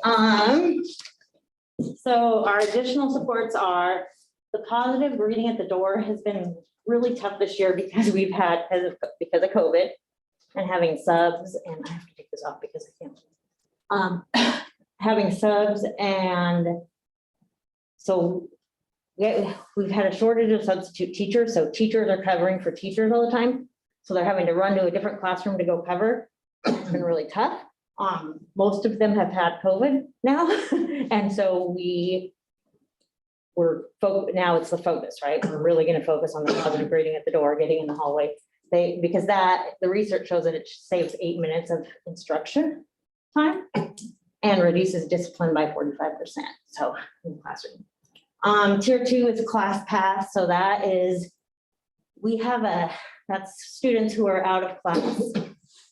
so our additional supports are the positive reading at the door has been really tough this year because we've had, because of COVID and having subs, and I have to take this off because I can't. Having subs, and so we've had a shortage of substitute teachers, so teachers are covering for teachers all the time. So they're having to run to a different classroom to go cover. It's been really tough. Most of them have had COVID now. And so now it's the focus, right? We're really going to focus on the positive grading at the door, getting in the hallway. Because the research shows that it saves 8 minutes of instruction time and reduces discipline by 45%. So in the classroom. Tier 2 is a class pass. So that is, that's students who are out of class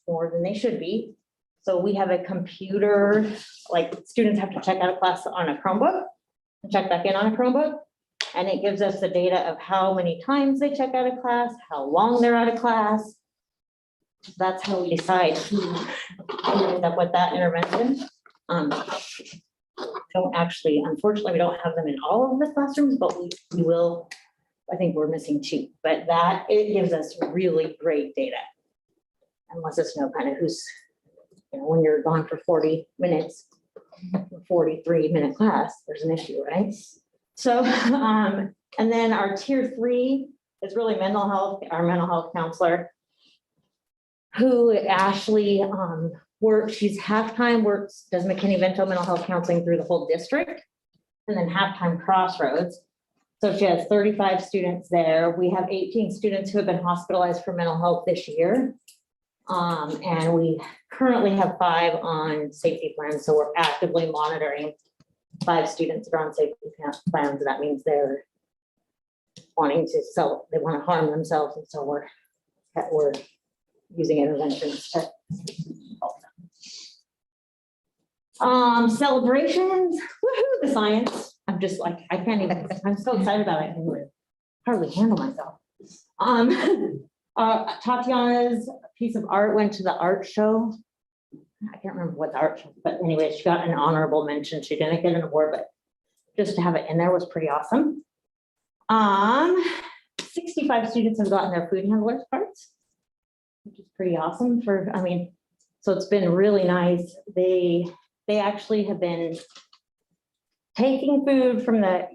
more than they should be. So we have a computer, like students have to check out of class on a Chromebook and check back in on a Chromebook. And it gives us the data of how many times they check out of class, how long they're out of class. That's how we decide who ends up with that intervention. Unfortunately, we don't have them in all of the classrooms, but we will. I think we're missing 2, but it gives us really great data. And lets us know kind of who's, when you're gone for 40 minutes, 43-minute class, there's an issue, right? So, and then our tier 3 is really mental health, our mental health counselor, who Ashley she's half-time does McKinney-Vento mental health counseling through the whole district, and then half-time Crossroads. So she has 35 students there. We have 18 students who have been hospitalized for mental health this year. And we currently have 5 on safety plans. So we're actively monitoring 5 students that are on safety plans. That means they're wanting to they want to harm themselves. And so we're using interventions to help them. Celebrations, woohoo, the science. I'm just like, I can't even, I'm so excited about it. I can hardly handle myself. Tatiana's piece of art went to the art show. I can't remember what the art show, but anyway, she got an honorable mention. She didn't get an award, but just to have it in there was pretty awesome. 65 students have gotten their food handlers cards, which is pretty awesome so it's been really nice. They actually have been getting food from the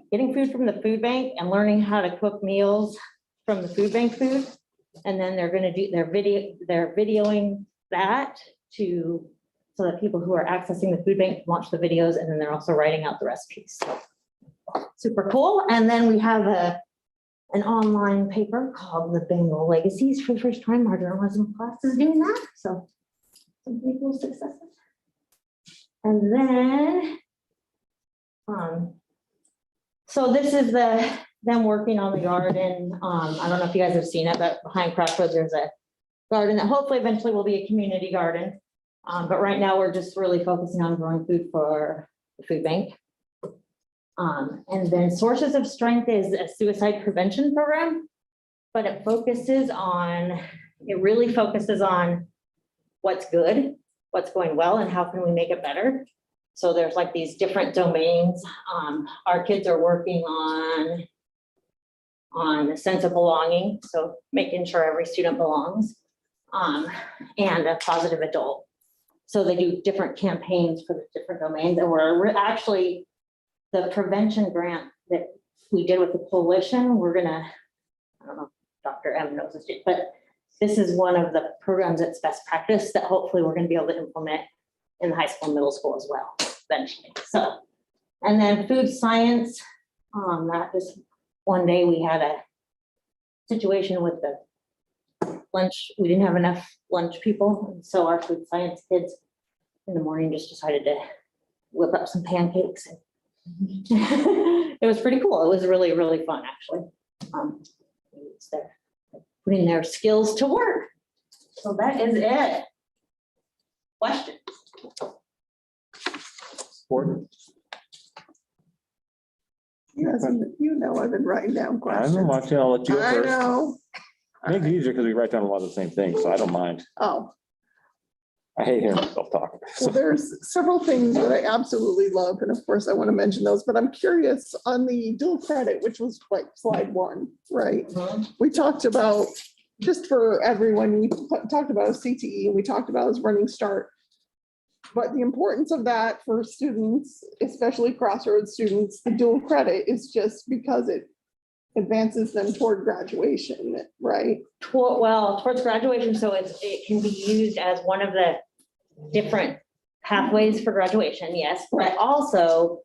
food bank and learning how to cook meals from the food bank food. And then they're going to do they're videoing that so that people who are accessing the food bank can watch the videos, and then they're also writing out the recipes. So super cool. And then we have an online paper called The Bengal Legacies. For the first time, our journalism class is doing that. So some pretty cool successes. And then, so this is them working on the garden. I don't know if you guys have seen it, but behind Crossroads, there's a garden that hopefully eventually will be a community garden. But right now we're just really focusing on growing food for the food bank. And then Sources of Strength is a suicide prevention program, but it really focuses on what's good, what's going well, and how can we make it better. So there's like these different domains. Our kids are working on a sense of belonging, so making sure every student belongs, and a positive adult. So they do different campaigns for the different domains, and we're actually, the prevention grant that we did with the coalition, I don't know if Dr. M knows this, but this is one of the programs that's best practice that hopefully we're going to be able to implement in the high school and middle school as well, eventually. So, and then food science, that just one day we had a situation with the lunch. We didn't have enough lunch people. And so our food science kids in the morning just decided to whip up some pancakes. And it was pretty cool. It was really, really fun, actually. It's their putting their skills to work. So that is it. Question. Board? Yes, you know, I've been writing down I've been questions. watching, I'll let you go I first. know. Makes it easier because we write down a lot of the same things, so I don't mind. Oh, I hate hearing myself talk. well, there's several things that I absolutely love, and of course I want to mention those, but I'm curious on the dual credit, which was like slide 1, right? We talked about, just for everyone, we talked about a CTE, and we talked about his running start. But the importance of that for students, especially Crossroads students, the dual credit is just because it advances them toward graduation, right? Well, towards graduation, so it can be used as one of the different pathways for graduation, yes, but also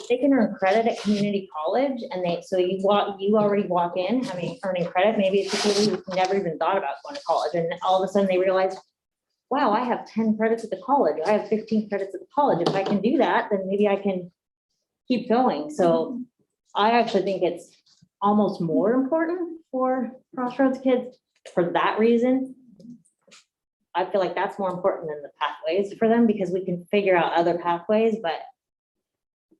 they can earn credit at community college and you already walk in, earning credit, maybe it's people who never even thought about going to college, and all of a sudden they realize, wow, I have 10 credits at the college, I have 15 credits at the college, if I can do that, then maybe I can keep going, so I actually think it's almost more important for Crossroads kids for that reason. I feel like that's more important than the pathways for them because we can figure out other pathways, but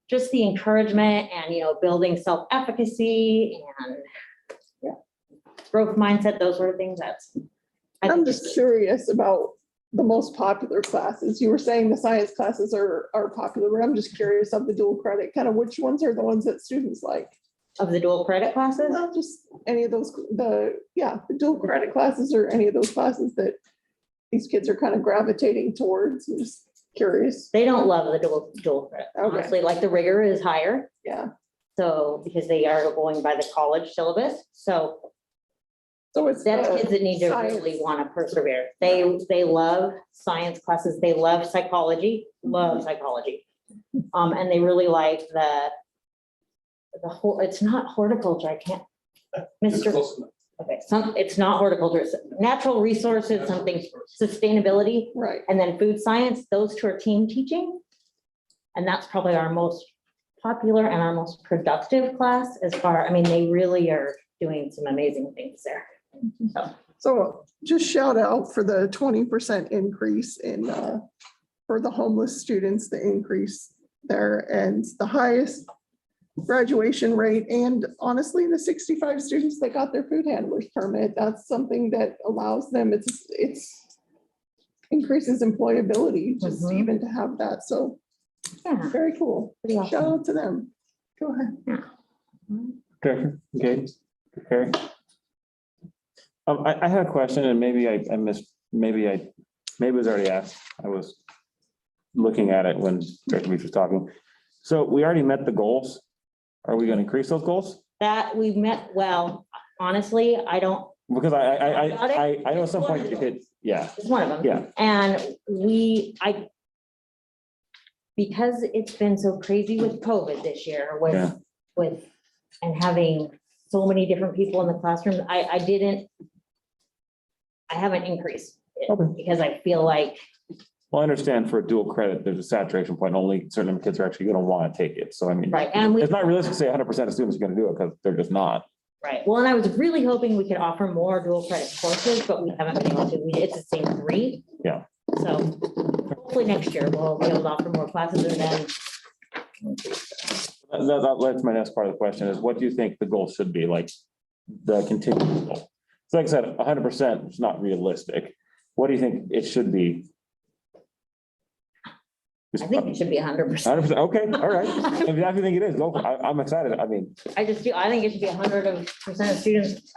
just the encouragement and, building self-efficacy and growth mindset, those sort of things, I'm just curious about the most popular classes. You were saying the science classes are popular, but I'm just curious of the dual credit, kind of which ones are the ones that students like? of the dual credit classes. Well, just any of those, the dual credit classes or any of those classes that these kids are kind of gravitating towards. I'm just curious. They don't love the dual credit. Okay. Honestly, like the rigor is higher. Yeah. So, because they are going by the college syllabus, so So it's that's the kids that need to science. really want to persevere. They love science classes, they love psychology, and they really like the whole, it's not horticulture, I can't, okay, it's not horticulture, it's natural resources, something, sustainability, Right. and then food science, those two are team teaching. And that's probably our most popular and our most productive class they really are doing some amazing things there. So just shout out for the 20% increase in, for the homeless students, the increase there, and the highest graduation rate, and honestly, the 65 students that got their food handler's permit, that's something that allows them, it's increases employability, just Mhm. even to have that, so Yeah, very cool. pretty Shout awesome. out to them. Go ahead. Director, okay, Carrie. I had a question and maybe I missed, maybe it was already asked. I was looking at it when Director Beach was talking. So we already met the goals. Are we gonna increase those goals? That we've met, well, honestly, I don't, Because I know at some point you hit, yeah, it's one of them. yeah, And because it's been so crazy with COVID this year Yeah. and having so many different people in the classroom, I haven't increased it Okay. because I feel like, well, I understand for dual credit, there's a saturation point. Only certain kids are actually gonna wanna take it. So I mean, right, and we, it's not realistic to say 100% of students are gonna do it because they're just not. right, well, and I was really hoping we could offer more dual credit courses, but we haven't been able to. It's the same 3. Yeah. So hopefully next year we'll be able to offer more classes and then. That's my next part of the question is what do you think the goal should be, like the continuous goal? So like I said, 100% is not realistic. What do you think it should be? I think it should be 100%. 100%, okay, all right. If you think it is, go for it. I'm excited. I mean, I think it should be 100% of students.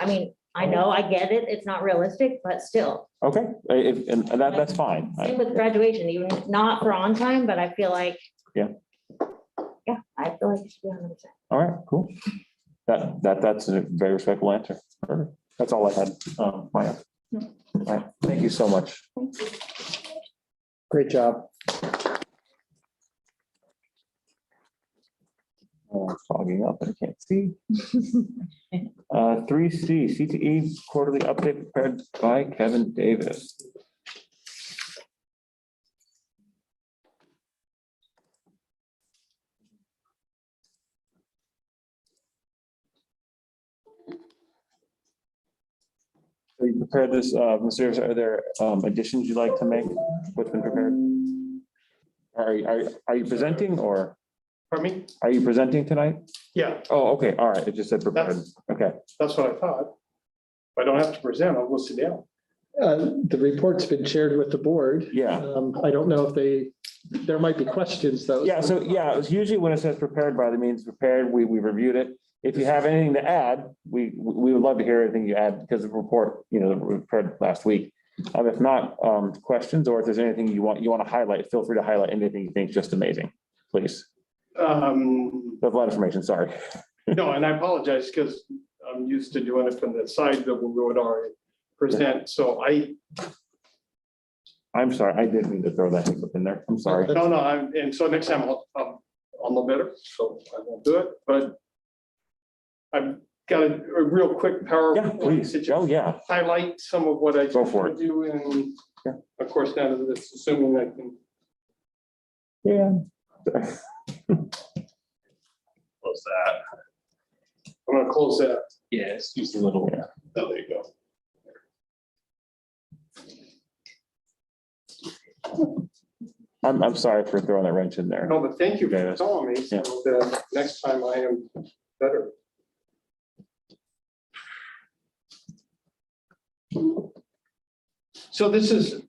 I know, I get it. It's not realistic, but still. okay, and that's fine. Same with graduation, even not for on time, but I feel like. Yeah. Yeah, I feel like it should be 100%. All right, cool. That's a very respectful answer. Perfect. That's all I had. Maya. All right, thank you so much. Great job. Fogging up, and I can't see. 3C, CTE quarterly update prepared by Kevin Davis. So you prepared this, Mr. Davis, are there additions you'd like to make? What's been prepared? Are you presenting or Pardon me? are you presenting tonight? Yeah, Oh, okay, all right, it just said prepared, okay. that's what I thought. If I don't have to present, I'll go sit down. The report's been shared with the board. Yeah. I don't know if there might be questions though. Yeah, so yeah, it's usually when it says prepared by the means prepared, we reviewed it. If you have anything to add, we would love to hear anything you add because the report, you know, we prepared last week. If not, questions, or if there's anything you want to highlight, feel free to highlight anything you think is just amazing, please. There's a lot of information, sorry. No, and I apologize because I'm used to doing it from the side that we would already present. So I'm sorry, I didn't mean to throw that hiccup in there, I'm sorry. no, and so next time I'll know better, so I won't do it, but I've got a real quick Yeah, PowerPoint please, to oh, yeah, highlight some of what I Go for it. do, and Yeah. of course, now that it's assuming I can yeah. close that. I'm gonna close that. Yes, use the little. Oh, there you go. I'm sorry for throwing that wrench in there. No, but thank you for Yeah. telling me, so Yeah. that next time I am better. So this is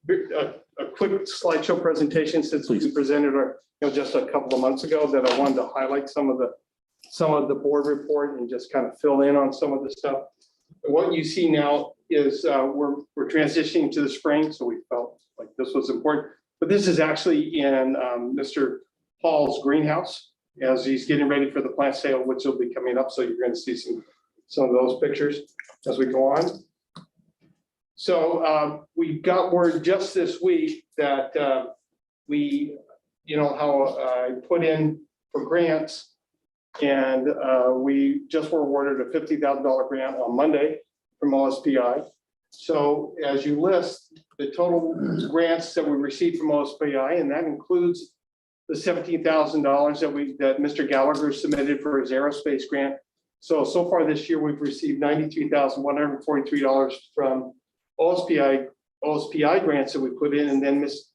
a quick slideshow presentation since we Please. presented our, just a couple of months ago, that I wanted to highlight some of the board report and just kind of fill in on some of the stuff. What you see now is we're transitioning to the spring, so we felt like this was important. But this is actually in Mr. Paul's greenhouse as he's getting ready for the plant sale, which will be coming up. So you're going to see some of those pictures as we go on. So we got word just this week that we, how I put in for grants, and we just were awarded a $50,000 grant on Monday from OSPI. So as you list the total grants that we received from OSPI, and that includes the $17,000 that Mr. Gallagher submitted for his aerospace grant. So far this year, we've received $93,143 from OSPI grants that we put in, and then Ms.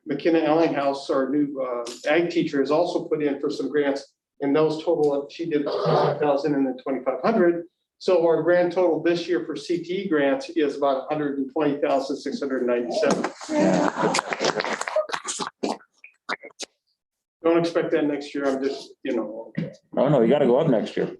McKenna Ellinghouse, our new ag teacher, has also put in for some grants, and those total, she did 5,000 and then 2,500. So our grand total this year for CTE grants is about 120,697. Don't expect that next year. I'm just, okay. Oh, no, you gotta go up next year.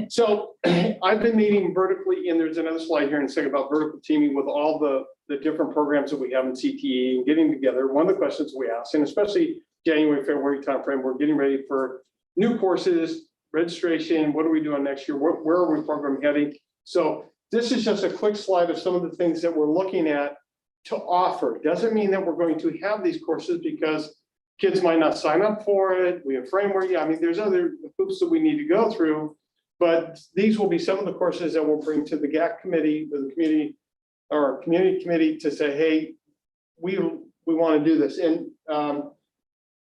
So I've been meeting vertically, and there's another slide here in a second about vertical teaming with all the different programs that we have in CTE and getting together. One of the questions we ask, and especially January, February timeframe, we're getting ready for new courses, registration. What are we doing next year? Where are we program heading? So this is just a quick slide of some of the things that we're looking at to offer. Doesn't mean that we're going to have these courses because kids might not sign up for it. We have framework. I mean, there's other hoops that we need to go through, but these will be some of the courses that we'll bring to the GAC committee, the community or community committee, to say, hey, we want to do this. And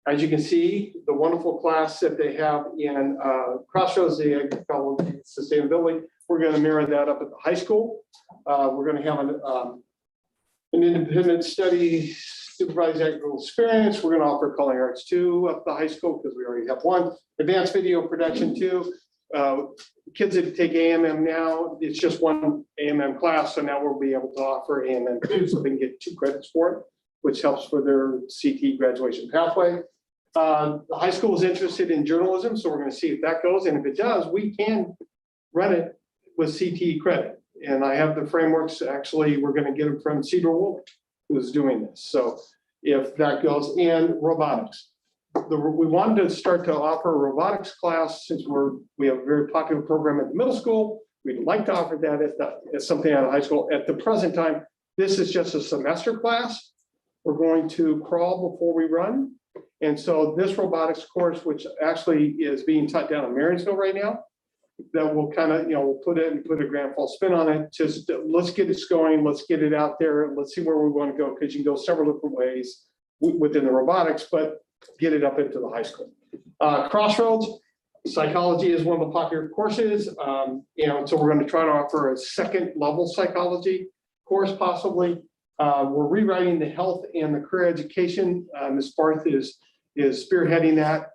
as you can see, the wonderful class that they have in Crossroads, the Agricultural Sustainability, we're going to mirror that up at the high school. We're going to have an independent study supervised agricultural experience. We're going to offer Culinary Arts 2 up the high school because we already have one. Advanced video production 2. Kids that take AMM now, it's just one AMM class. So now we'll be able to offer AMM 2 so they can get 2 credits for it, which helps for their CT graduation pathway. The high school is interested in journalism, so we're going to see if that goes. And if it does, we can run it with CTE credit. And I have the frameworks. Actually, we're going to get them from Cedar Woolly, who's doing this. So if that goes, and robotics. We wanted to start to offer a robotics class since we have a very popular program at the middle school. We'd like to offer that as something at a high school. At the present time, this is just a semester class. We're going to crawl before we run. And so this robotics course, which actually is being taught down in Marysville right now, that will kind of, we'll put a Granite Falls spin on it. Just let's get it going. Let's get it out there. Let's see where we want to go, because you can go several different ways within the robotics, but get it up into the high school. Crossroads, Psychology is one of the popular courses, and so we're going to try to offer a second level psychology course possibly. We're rewriting the health and the career education. Ms. Barth is spearheading that.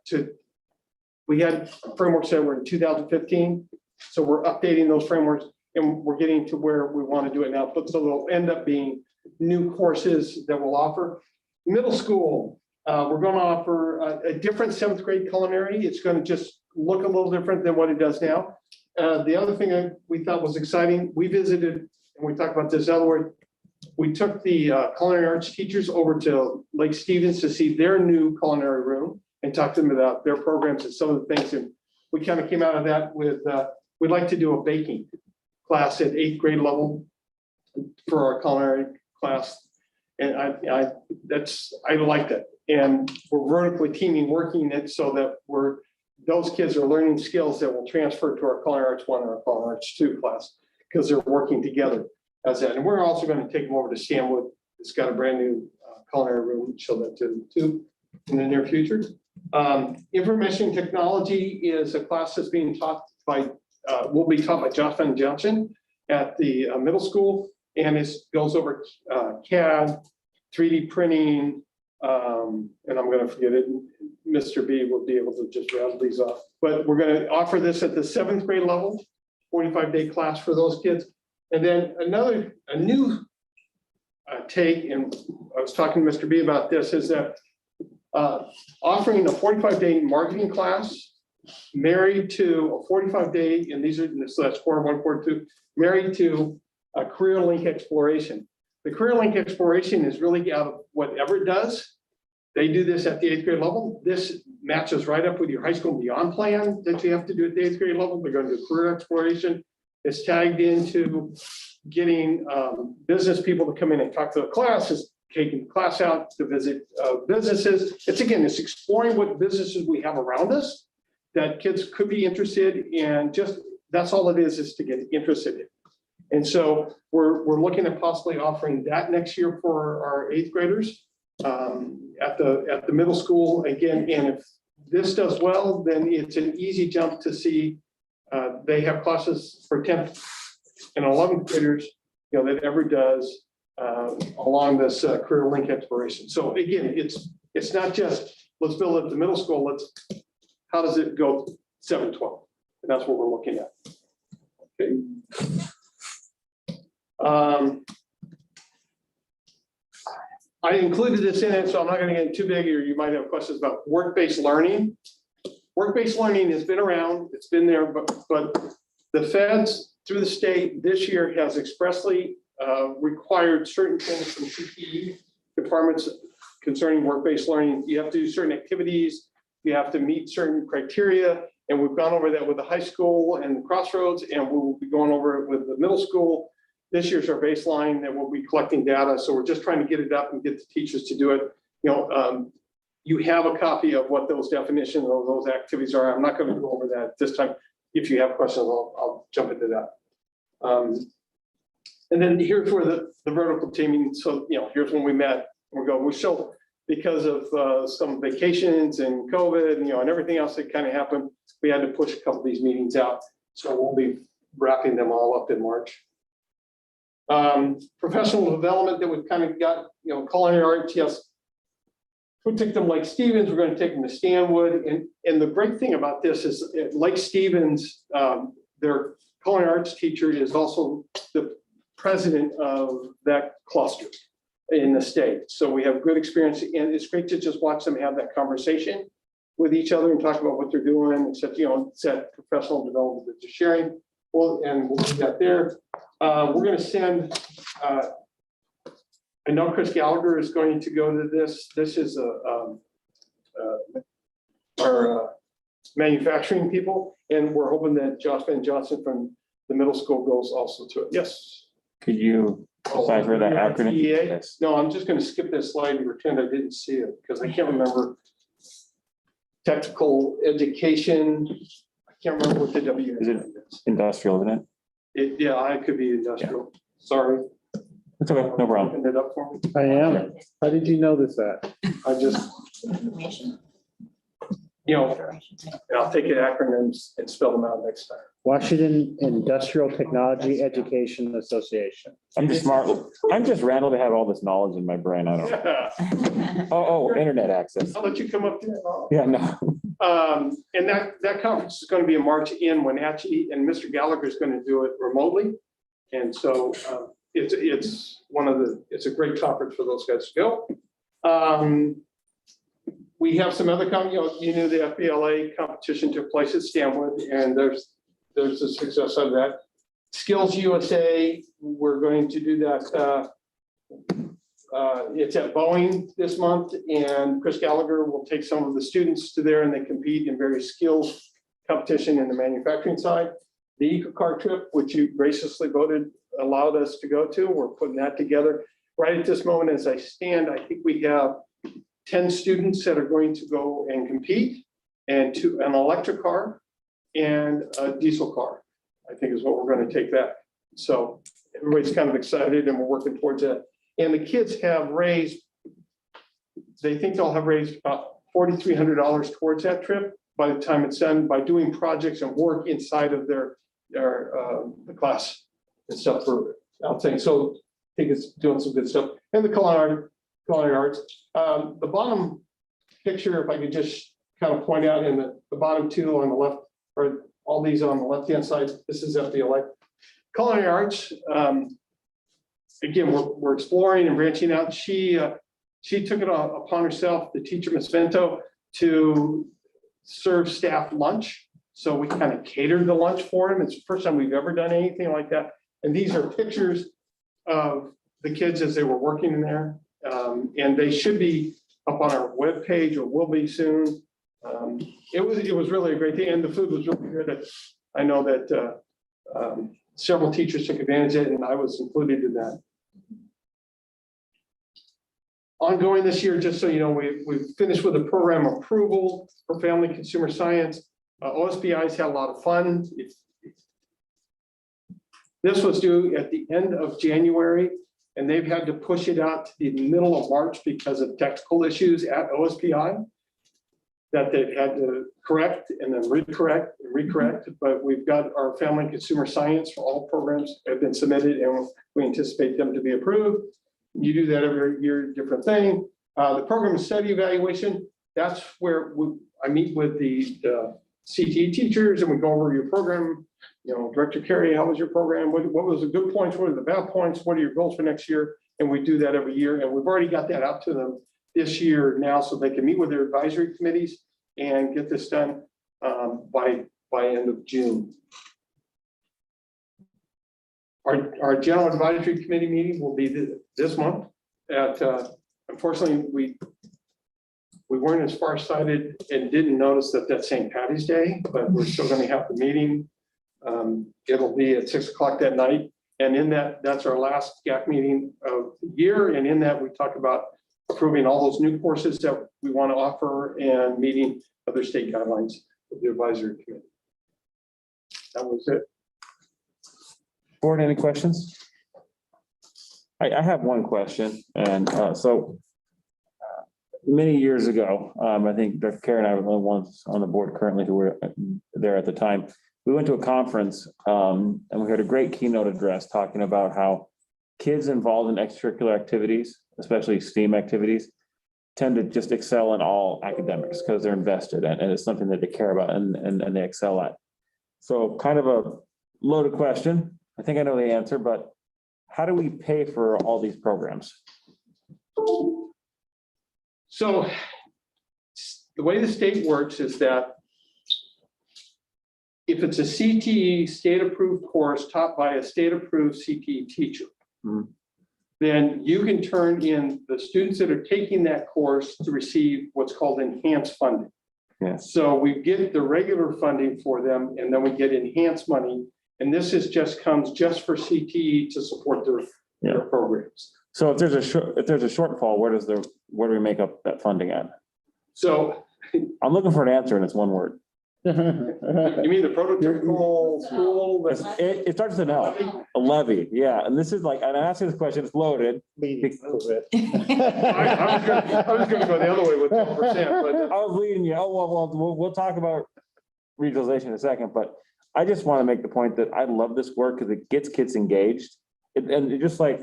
We had frameworks that were in 2015, so we're updating those frameworks and we're getting to where we want to do it now. But so they'll end up being new courses that we'll offer. Middle school, we're going to offer a different 7th grade culinary. It's going to just look a little different than what it does now. The other thing we thought was exciting, we visited, and we talked about this elsewhere. We took the culinary arts teachers over to Lake Stevens to see their new culinary room and talk to them about their programs and some of the things. And we kind of came out of that with, we'd like to do a baking class at 8th grade level for our culinary class. And I like that. And we're vertically teaming, working it so that those kids are learning skills that will transfer to our Culinary Arts 1 or our Culinary Arts 2 class because they're working together as that. And we're also going to take them over to Stanwood. It's got a brand new culinary room, show that to them too in the near future. Information technology is a class that's being taught by, will be taught by Jocelyn Johnson at the middle school. And it goes over CAD, 3D printing, and I'm going to forget it. Mr. B will be able to just rattle these off. But we're going to offer this at the 7th grade level, 45-day class for those kids. And then a new take, and I was talking to Mr. B about this, is that offering a 45-day marketing class married to a 45-day, and so that's core 1, core 2, married to a career link exploration. The career link exploration is really out of whatever it does. They do this at the 8th grade level. This matches right up with your high school and beyond plan that you have to do at the 8th grade level. They're going to do career exploration. It's tagged into getting business people to come in and talk to the class, is taking the class out to visit businesses. It's exploring what businesses we have around us that kids could be interested in. Just that's all it is to get interested in. And so we're looking at possibly offering that next year for our 8th graders at the middle school again. And if this does well, then it's an easy jump to see they have classes for 10th and 11th graders, that ever does along this career link exploration. So again, it's not just let's build it at the middle school. How does it go 7-12? And that's what we're looking at. Okay. I included this in it, so I'm not going to get too big, or you might have questions about work-based learning. Work-based learning has been around, it's been there, but the feds through the state this year has expressly required certain things from CTE departments concerning work-based learning. You have to do certain activities, you have to meet certain criteria, and we've gone over that with the high school and Crossroads, and we will be going over it with the middle school. This year's our baseline that we'll be collecting data. So we're just trying to get it up and get the teachers to do it. You have a copy of what those definitions of those activities are. I'm not going to go over that this time. If you have questions, I'll jump into that. And then here's where the vertical teaming. So, here's when we met. We're still, because of some vacations and COVID, and everything else that kind of happened, we had to push a couple of these meetings out. So we'll be wrapping them all up in March. Professional development that we've kind of got, culinary arts, yes. We took them Lake Stevens, we're going to take them to Stanwood. And the great thing about this is at Lake Stevens, their culinary arts teacher is also the president of that cluster in the state. So we have good experience, and it's great to just watch them have that conversation with each other and talk about what they're doing, except, it's that professional development that they're sharing. Well, and we'll do that there. We're going to send, I know Chris Gallagher is going to go to this. This is our manufacturing people, and we're hoping that Jocelyn Johnson from the middle school goes also to it. Yes. Could you decipher that acronym? TEA? Yes. No, I'm just going to skip this slide and pretend I didn't see it because I can't remember. Technical education. I can't remember what the W Is it industrial, isn't it? Yeah, it could be industrial. Sorry. It's okay, no problem. Open it up for me. I am. How did you know this at? I just, Information. you know, and I'll take it acronyms and spell them out next time. Washington Industrial Technology Education Association. I'm just smart. I'm just Randall to have all this knowledge in my brain. I don't know. Oh, internet access. I'll let you come up to that. Yeah, no. And that conference is going to be in March in Wenatchee, and Mr. Gallagher is going to do it remotely. And so it's a great conference for those guys to go. We have some other, you knew the Fbla competition took place at Stanwood, and there's a success of that. Skills USA, we're going to do that. It's at Boeing this month, and Chris Gallagher will take some of the students to there, and they compete in various skills competition in the manufacturing side. The EcoCar trip, which you graciously allowed us to go to, we're putting that together. Right at this moment, as I stand, I think we have 10 students that are going to go and compete, and an electric car and a diesel car, I think is what we're going to take that. So everybody's kind of excited, and we're working towards that. And the kids have raised, they think they'll have raised about $4,300 towards that trip by the time it's done, by doing projects and work inside of the class and stuff for outside. So I think it's doing some good stuff. And the Culinary Arts. The bottom picture, if I could just kind of point out in the bottom two on the left, or all these on the left-hand side, this is Fbla. Culinary Arts, again, we're exploring and branching out. She took it upon herself, the teacher, Ms. Vento, to serve staff lunch. So we kind of catered the lunch for them. It's the first time we've ever done anything like that. And these are pictures of the kids as they were working in there. And they should be up on our webpage, or will be soon. It was really a great thing, and the food was really good. I know that several teachers took advantage of it, and I was included in that. Ongoing this year, just so you know, we've finished with a program approval for family consumer science. OSBI's had a lot of fun. This was due at the end of January, and they've had to push it out to the middle of March because of technical issues at OSBI that they've had to correct and then recorrect. But we've got our family and consumer science for all programs have been submitted, and we anticipate them to be approved. You do that every year, different thing. The program study evaluation, that's where I meet with the CTE teachers, and we go over your program. You know, Director Carey, how was your program? What was the good points? What are the bad points? What are your goals for next year? And we do that every year. And we've already got that out to them this year now, so they can meet with their advisory committees and get this done by end of June. Our general advisory committee meeting will be this month. Unfortunately, we weren't as farsighted and didn't notice that that's St. Patty's Day, but we're still going to have the meeting. It'll be at 6 o'clock that night. And in that's our last GAC meeting of the year. And in that, we talk about approving all those new courses that we want to offer and meeting other state guidelines with the advisory committee. That was it. Board, any questions? I have one question. And many years ago, I think Dr. Carey and I were the only ones on the board currently who were there at the time. We went to a conference and we heard a great keynote address talking about how kids involved in extracurricular activities, especially STEAM activities, tend to just excel in all academics because they're invested and it's something that they care about and they excel at. So kind of a loaded question. I think I know the answer, but how do we pay for all these programs? So the way the state works is that if it's a CTE state-approved course taught by a state-approved CTE teacher, then you can turn in the students that are taking that course to receive what's called enhanced funding. Yeah. So we get the regular funding for them, and then we get enhanced money. And this comes just for CTE to support their programs. So if there's a shortfall, where do we make up that funding at? So I'm looking for an answer, and it's one word. You mean the prototypical school? that's- It starts with an L, a levy, yeah, and this is like, and I asked you this question, it's loaded. Leading a little bit. I was gonna go the other way with 12%, but I was leading you, we'll talk about regionalization in a second, but I just want to make the point that I love this work because it gets kids engaged. And just like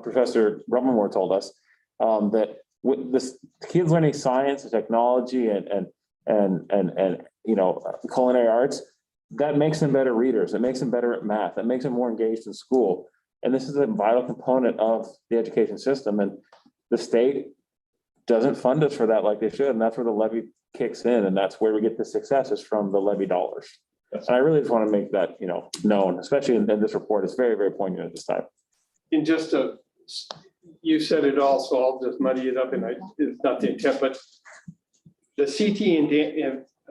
Professor Rummermore told us, that with this kids learning science and technology and culinary arts, that makes them better readers. It makes them better at math. It makes them more engaged in school. And this is a vital component of the education system. And the state doesn't fund us for that like they should. And that's where the levy kicks in. And that's where we get the successes from the levy dollars. And I really just want to make that, known, especially in this report. It's very, very poignant at this time. in just a, you said it all, so I'll just muddy it up, and it's not the intent, but the CT and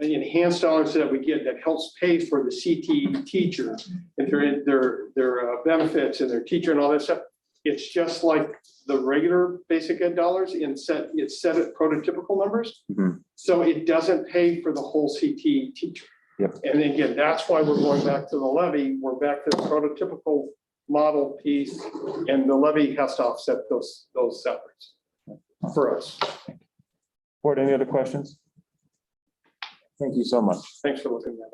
enhanced dollars that we get that helps pay for the CT teacher and their benefits and their teacher and all that stuff. It's just like the regular basic ed dollars it's set at prototypical numbers. Mhm. So it doesn't pay for the whole CT teacher. Yep. And again, that's why we're going back to the levy. We're back to the prototypical model piece, and the levy has to offset those separates for us. Board, any other questions? Thank you so much. Thanks for looking at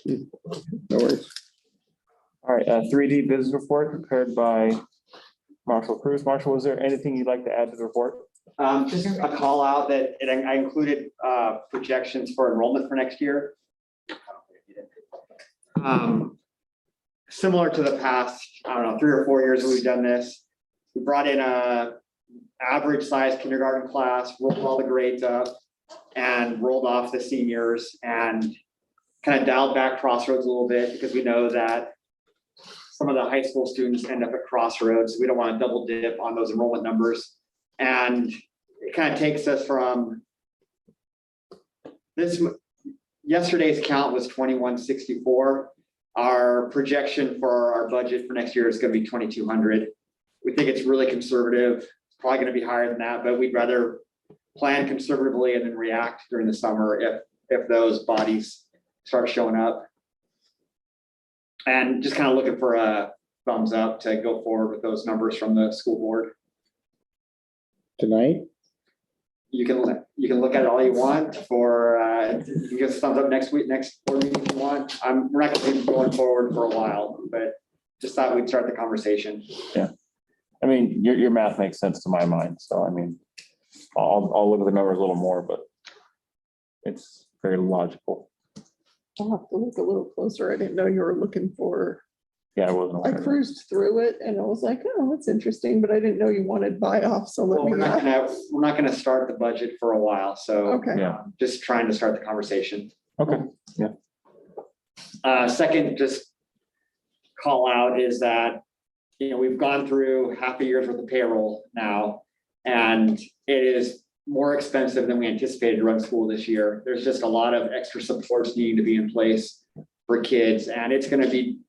it. No worries. All right, 3D business report prepared by Marshall Cruz. Marshall, was there anything you'd like to add to the report? Just a call out that I included projections for enrollment for next year. Similar to the past, 3 or 4 years that we've done this, we brought in a average size kindergarten class, rolled all the grades up, and rolled off the seniors, and kind of dialed back Crossroads a little bit, because we know that some of the high school students end up at Crossroads. We don't want to double dip on those enrollment numbers. And it kind of takes us from this, yesterday's count was 2164. Our projection for our budget for next year is going to be 2200. We think it's really conservative. It's probably going to be higher than that, but we'd rather plan conservatively and then react during the summer if those bodies start showing up. And just kind of looking for a thumbs up to go forward with those numbers from the school board. Tonight? You can look at it all you want for, you can give us a thumbs up next week, next board meeting if you want. We're not going to be going forward for a while, but just thought we'd start the conversation. Yeah. I mean, your math makes sense to my mind. So, I mean, I'll look at the numbers a little more, but it's very logical. I'll have to look a little closer. I didn't know you were looking for, Yeah, I wasn't I aware of that. cruised through it and I was like, oh, that's interesting, but I didn't know you wanted buy-off, so let Well, me. we're not gonna start the budget for a while, so Okay, Yeah. just trying to start the conversation. Okay. Second, just call out is that, we've gone through half a year's worth of payroll now, and it is more expensive than we anticipated to run school this year. There's just a lot of extra supports needing to be in place for kids, and it's gonna be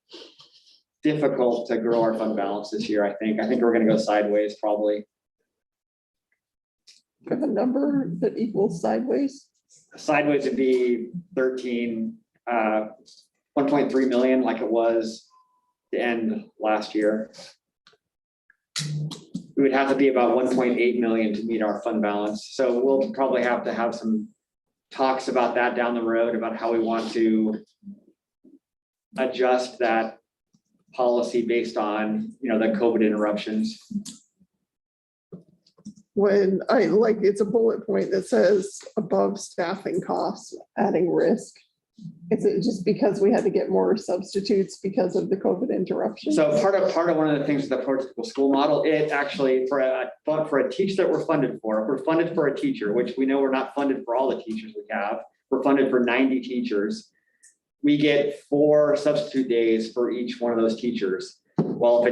difficult to grow our fund balance this year, I think. I think we're gonna go sideways probably. do you have a number that equals sideways? Sideways would be 1.3 million like it was the end last year. We would have to be about 1.8 million to meet our fund balance. So we'll probably have to have some talks about that down the road, about how we want to adjust that policy based on, the COVID interruptions. When it's a bullet point that says above staffing costs, adding risk. Is it just because we had to get more substitutes because of the COVID interruption? So part of one of the things with the prototypical school model, it actually for a teacher that we're funded for, if we're funded for a teacher, which we know we're not funded for all the teachers we have, we're funded for 90 teachers. We get 4 substitute days for each one of those teachers. Well,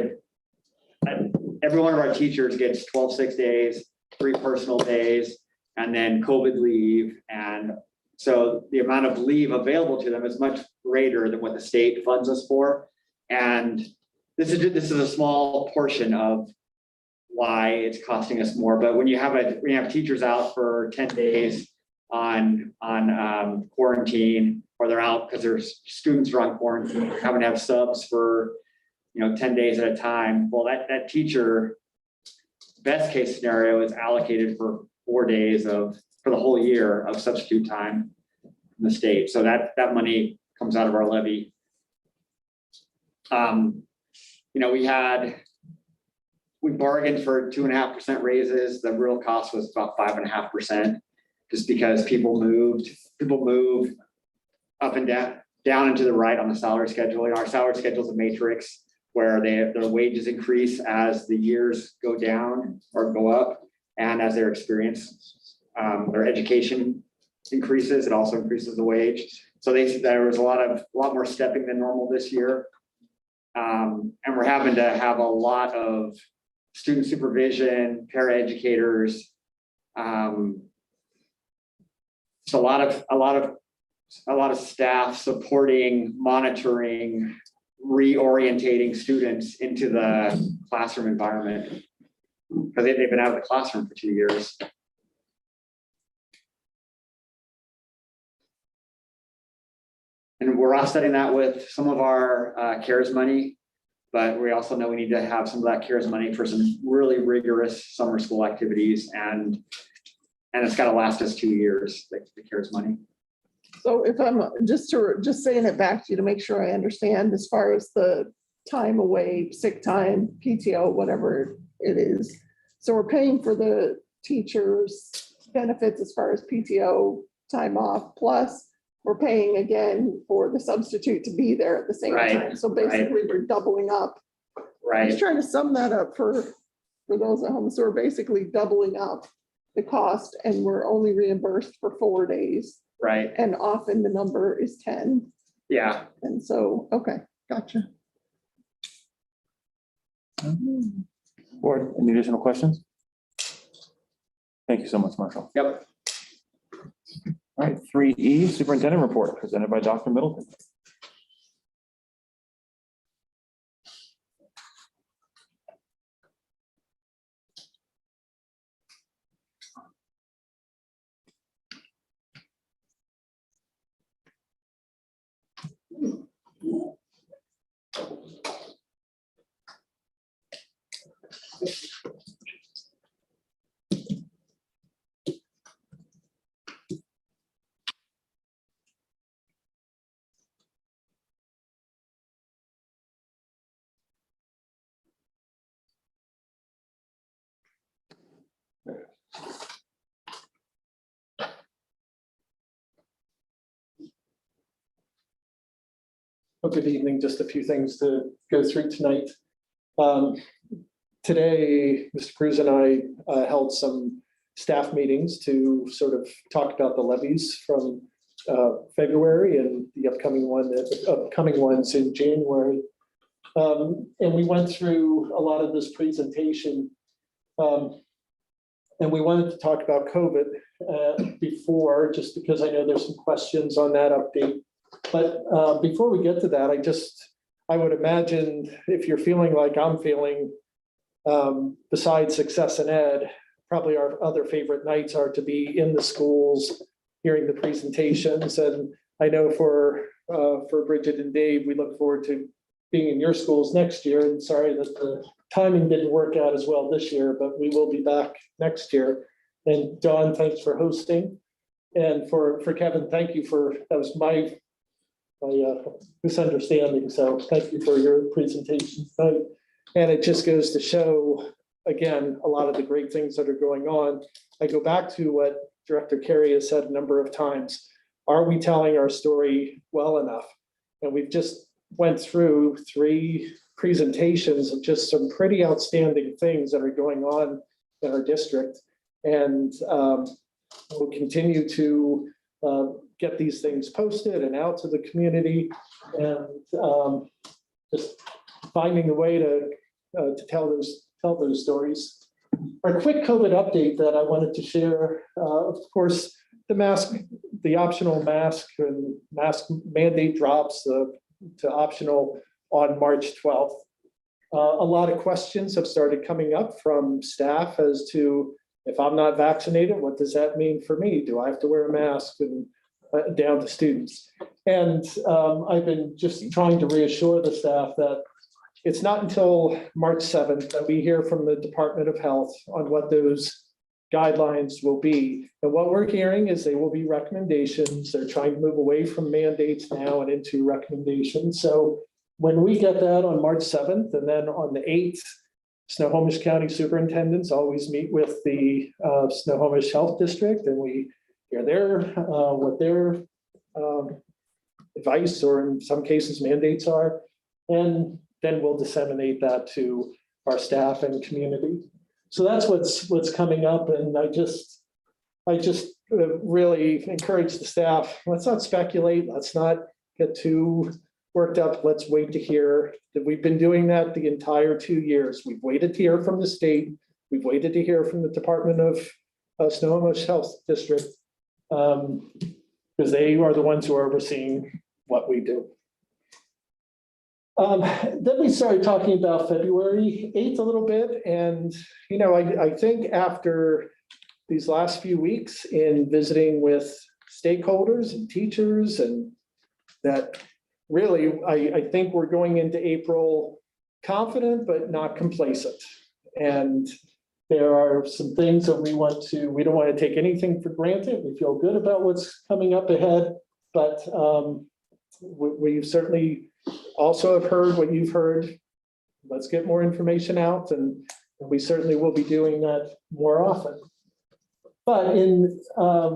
every one of our teachers gets 12 sick days, 3 personal days, and then COVID leave. And so the amount of leave available to them is much greater than what the state funds us for. And this is a small portion of why it's costing us more. But when you have teachers out for 10 days on quarantine, or they're out because their students are on quarantine, having to have subs for, 10 days at a time. Well, that teacher, best case scenario, is allocated for 4 days for the whole year of substitute time in the state. So that money comes out of our levy. We bargained for 2.5% raises. The real cost was about 5.5%, just because people moved up and down and to the right on the salary schedule. And our salary schedule is a matrix where their wages increase as the years go down or go up, and as their experience, their education increases, it also increases the wage. So there was a lot more stepping than normal this year. And we're having to have a lot of student supervision, paraeducators. So a lot of staff supporting, monitoring, reorientating students into the classroom environment, because they've been out of the classroom for 2 years. And we're offsetting that with some of our CARES money, but we also know we need to have some of that CARES money for some really rigorous summer school activities, and it's got to last us 2 years, the CARES money. So if I'm just saying it back to you to make sure I understand, as far as the time away, sick time, PTO, whatever it is. So we're paying for the teachers' benefits as far as PTO, time off, plus we're paying again for the substitute to be there at the same Right, time. So basically we're doubling up. I'm just Right, trying to sum that up for those at home. So we're basically doubling up the cost, and we're only reimbursed for 4 days. right, And often the number is 10. yeah. And so, okay, gotcha. Board, any additional questions? Thank you so much, Marshall. Yep. All right, 3E, Superintendent Report, presented by Dr. Middleton. Well, good evening. Just a few things to go through tonight. Today, Mr. Cruz and I held some staff meetings to sort of talk about the levies from February and the upcoming ones in January. And we went through a lot of this presentation. And we wanted to talk about COVID before, just because I know there's some questions on that update. But before we get to that, I would imagine if you're feeling like I'm feeling, besides Success in Ed, probably our other favorite nights are to be in the schools, hearing the presentations. And I know for Bridget and Dave, we look forward to being in your schools next year. And sorry that the timing didn't work out as well this year, but we will be back next year. And Dawn, thanks for hosting. And for Kevin, thank you that was my misunderstanding. So thank you for your presentation tonight. And it just goes to show, again, a lot of the great things that are going on. I go back to what Director Carey has said a number of times. Are we telling our story well enough? And we've just went through 3 presentations of just some pretty outstanding things that are going on in our district. And we'll continue to get these things posted and out to the community, and just finding a way to tell those stories. Our quick COVID update that I wanted to share, of course, the optional mask and mask mandate drops to optional on March 12th. A lot of questions have started coming up from staff as to, if I'm not vaccinated, what does that mean for me? Do I have to wear a mask? And down to students. And I've been just trying to reassure the staff that it's not until March 7th that we hear from the Department of Health on what those guidelines will be. And what we're hearing is they will be recommendations. They're trying to move away from mandates now and into recommendations. So when we get that on March 7th, and then on the 8th, Snohomish County superintendents always meet with the Snohomish Health District, and we hear what their advice, or in some cases mandates are, and then we'll disseminate that to our staff and community. So that's what's coming up, and I just really encourage the staff, let's not speculate, let's not get too worked up, let's wait to hear. That we've been doing that the entire 2 years. We've waited to hear from the state, we've waited to hear from the Department of Snohomish Health District, because they are the ones who are overseeing what we do. Then we started talking about February 8th a little bit. And, you know, I think after these last few weeks in visiting with stakeholders and teachers, and that really, I think we're going into April confident, but not complacent. And there are some things that we don't want to take anything for granted. We feel good about what's coming up ahead, but we've certainly also have heard what you've heard. Let's get more information out, and we certainly will be doing that more often. But in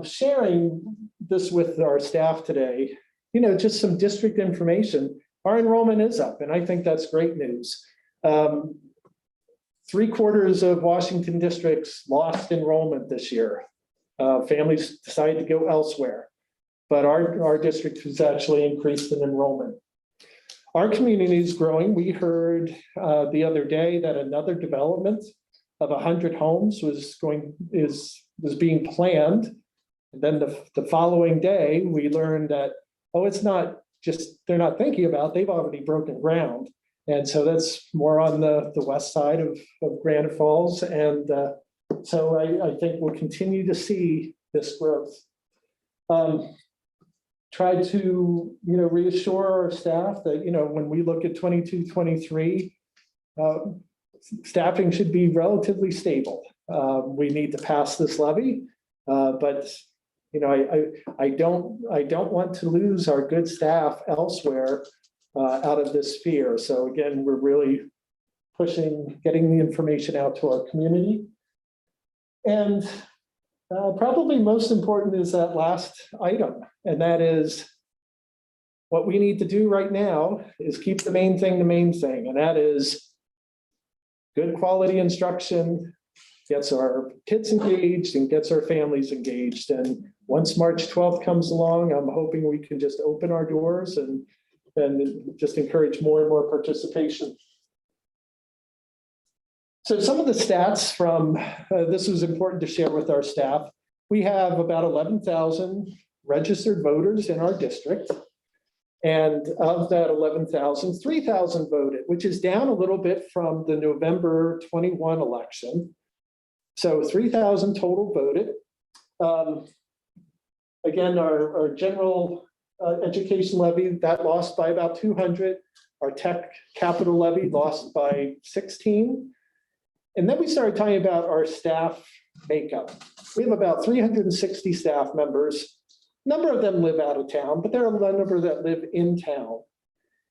sharing this with our staff today, you know, just some district information, our enrollment is up, and I think that's great news. 3/4 of Washington districts lost enrollment this year. Families decided to go elsewhere, but our district has actually increased in enrollment. Our community is growing. We heard the other day that another development of 100 homes was being planned. And then the following day, we learned that, oh, it's not just, they're not thinking about, they've already broken ground. And so that's more on the west side of Granite Falls. And so I think we'll continue to see this growth. Try to, you know, reassure our staff that, you know, when we look at 22-23, staffing should be relatively stable. We need to pass this levy, but you know, I don't want to lose our good staff elsewhere out of this sphere. So again, we're really pushing, getting the information out to our community. And probably most important is that last item, and that is what we need to do right now is keep the main thing, and that is good quality instruction, gets our kids engaged and gets our families engaged. And once March 12th comes along, I'm hoping we can just open our doors and just encourage more and more participation. So some of the stats from, this was important to share with our staff. We have about 11,000 registered voters in our district. And of that 11,000, 3,000 voted, which is down a little bit from the November 21 election. So 3,000 total voted. Again, our general education levy, that lost by about 200. Our tech capital levy lost by 16. And then we started talking about our staff makeup. We have about 360 staff members. A number of them live out of town, but there are a number that live in town.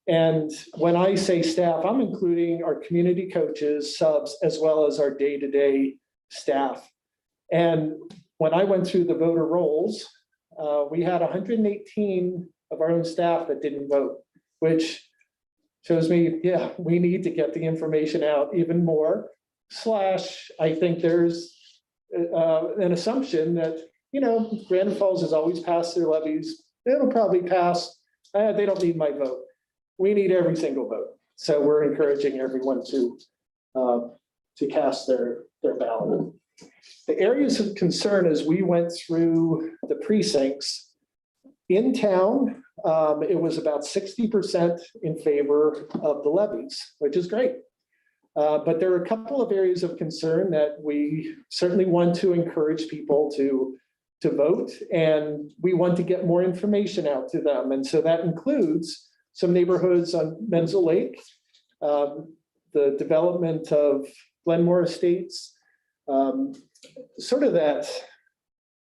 And when I say staff, I'm including our community coaches, subs, as well as our day-to-day staff. And when I went through the voter rolls, we had 118 of our own staff that didn't vote, which shows me, yeah, we need to get the information out even more. I think there's an assumption that, you know, Granite Falls has always passed their levies. It'll probably pass. They don't need my vote. We need every single vote. So we're encouraging everyone to cast their ballot. The areas of concern as we went through the precincts in town, it was about 60% in favor of the levies, which is great. But there are a couple of areas of concern that we certainly want to encourage people to to vote, and we want to get more information out to them. And so that includes some neighborhoods on Menzel Lake, the development of Glenmore Estates, sort of that,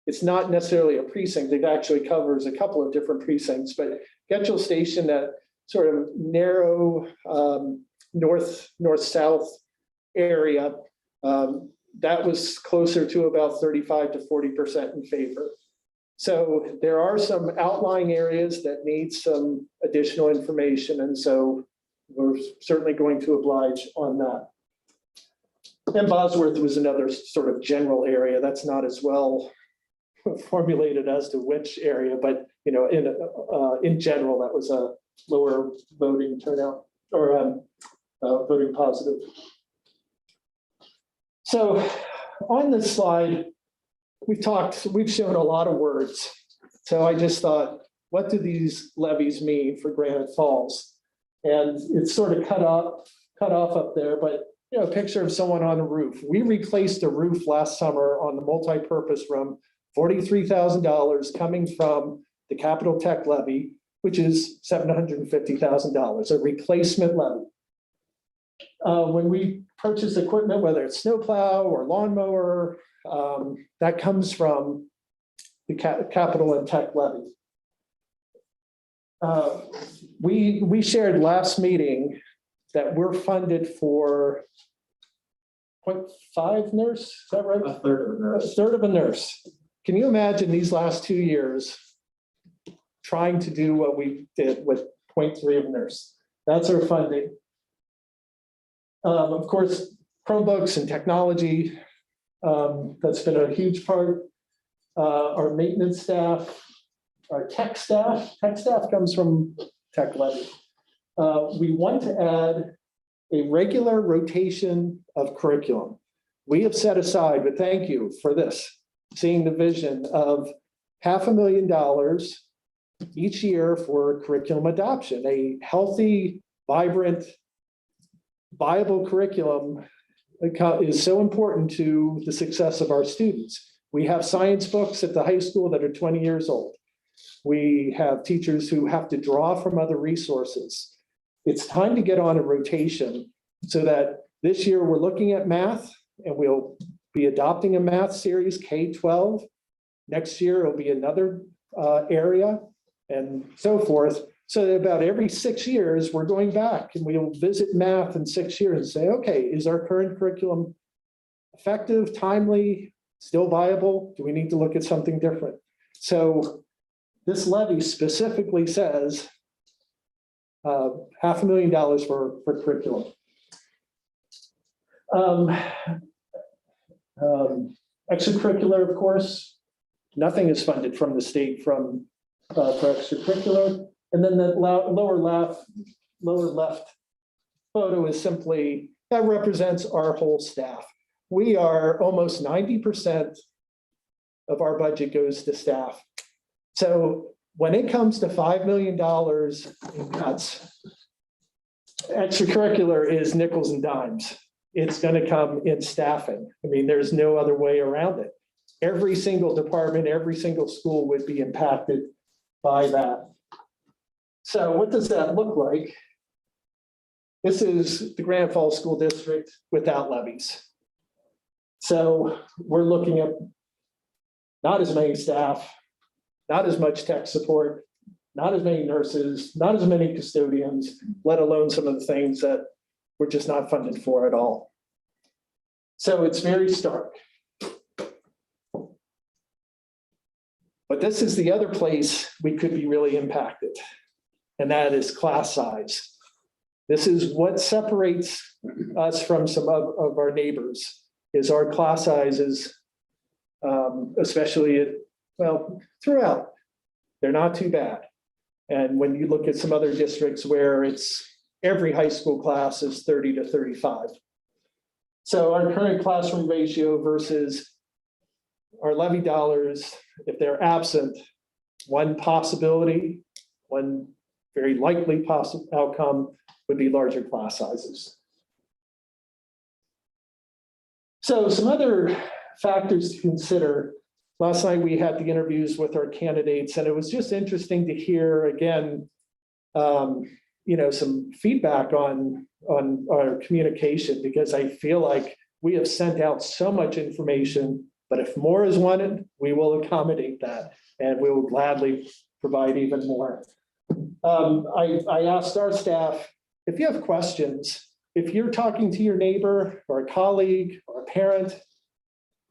it's not necessarily a precinct, it actually covers a couple of different precincts, but Getchell Station, that sort of narrow north-south area, that was closer to about 35 to 40% in favor. So there are some outlying areas that need some additional information, and so we're certainly going to oblige on that. And Bosworth was another sort of general area that's not as well formulated as to which area, but in general, that was a lower voting turnout or voting positive. So on this slide, we've shown a lot of words. So I just thought, what do these levies mean for Granite Falls? And it's sort of cut off up there, but a picture of someone on a roof. We replaced a roof last summer on the multi-purpose room, $43,000 coming from the Capital Tech levy, which is $750,000, a replacement levy. When we purchase equipment, whether it's snowplow or lawnmower, that comes from the Capital and Tech levy. We shared last meeting that we're funded for 0.5 nurse, is that right? A third of a nurse. A third of a nurse. Can you imagine these last 2 years trying to do what we did with 0.3 of a nurse? That's our funding. Of course, Chromebooks and technology, that's been a huge part. Our maintenance staff, our tech staff comes from tech levy. We want to add a regular rotation of curriculum. We have set aside, but thank you for this, seeing the vision of $500,000 each year for curriculum adoption. A healthy, vibrant, viable curriculum is so important to the success of our students. We have science books at the high school that are 20 years old. We have teachers who have to draw from other resources. It's time to get on a rotation so that this year we're looking at math and we'll be adopting a math series, K-12. Next year it'll be another area and so forth. So that about every 6 years, we're going back and we'll visit math in 6 years and say, okay, is our current curriculum effective, timely, still viable? Do we need to look at something different? So this levy specifically says $500,000 for curriculum. Extracurricular, of course, nothing is funded from the state for extracurricular. And then the lower left photo is simply, that represents our whole staff. We are almost 90% of our budget goes to staff. So when it comes to $5 million in cuts, extracurricular is nickels and dimes. It's going to come in staffing. I mean, there's no other way around it. Every single department, every single school would be impacted by that. So what does that look like? This is the Granite Falls School District without levies. So we're looking at not as many staff, not as much tech support, not as many nurses, not as many custodians, let alone some of the things that we're just not funded for at all. So it's very stark. But this is the other place we could be really impacted, and that is class size. This is what separates us from some of our neighbors, is our class sizes, especially throughout. They're not too bad. And when you look at some other districts where it's every high school class is 30 to 35. So our current classroom ratio versus our levy dollars, if they're absent, one possibility, one very likely possible outcome would be larger class sizes. So some other factors to consider last night we had the interviews with our candidates, and it was just interesting to hear again, some feedback on our communication, because I feel like we have sent out so much information, but if more is wanted, we will accommodate that, and we will gladly provide even more. I asked our staff, if you have questions, if you're talking to your neighbor or a colleague or a parent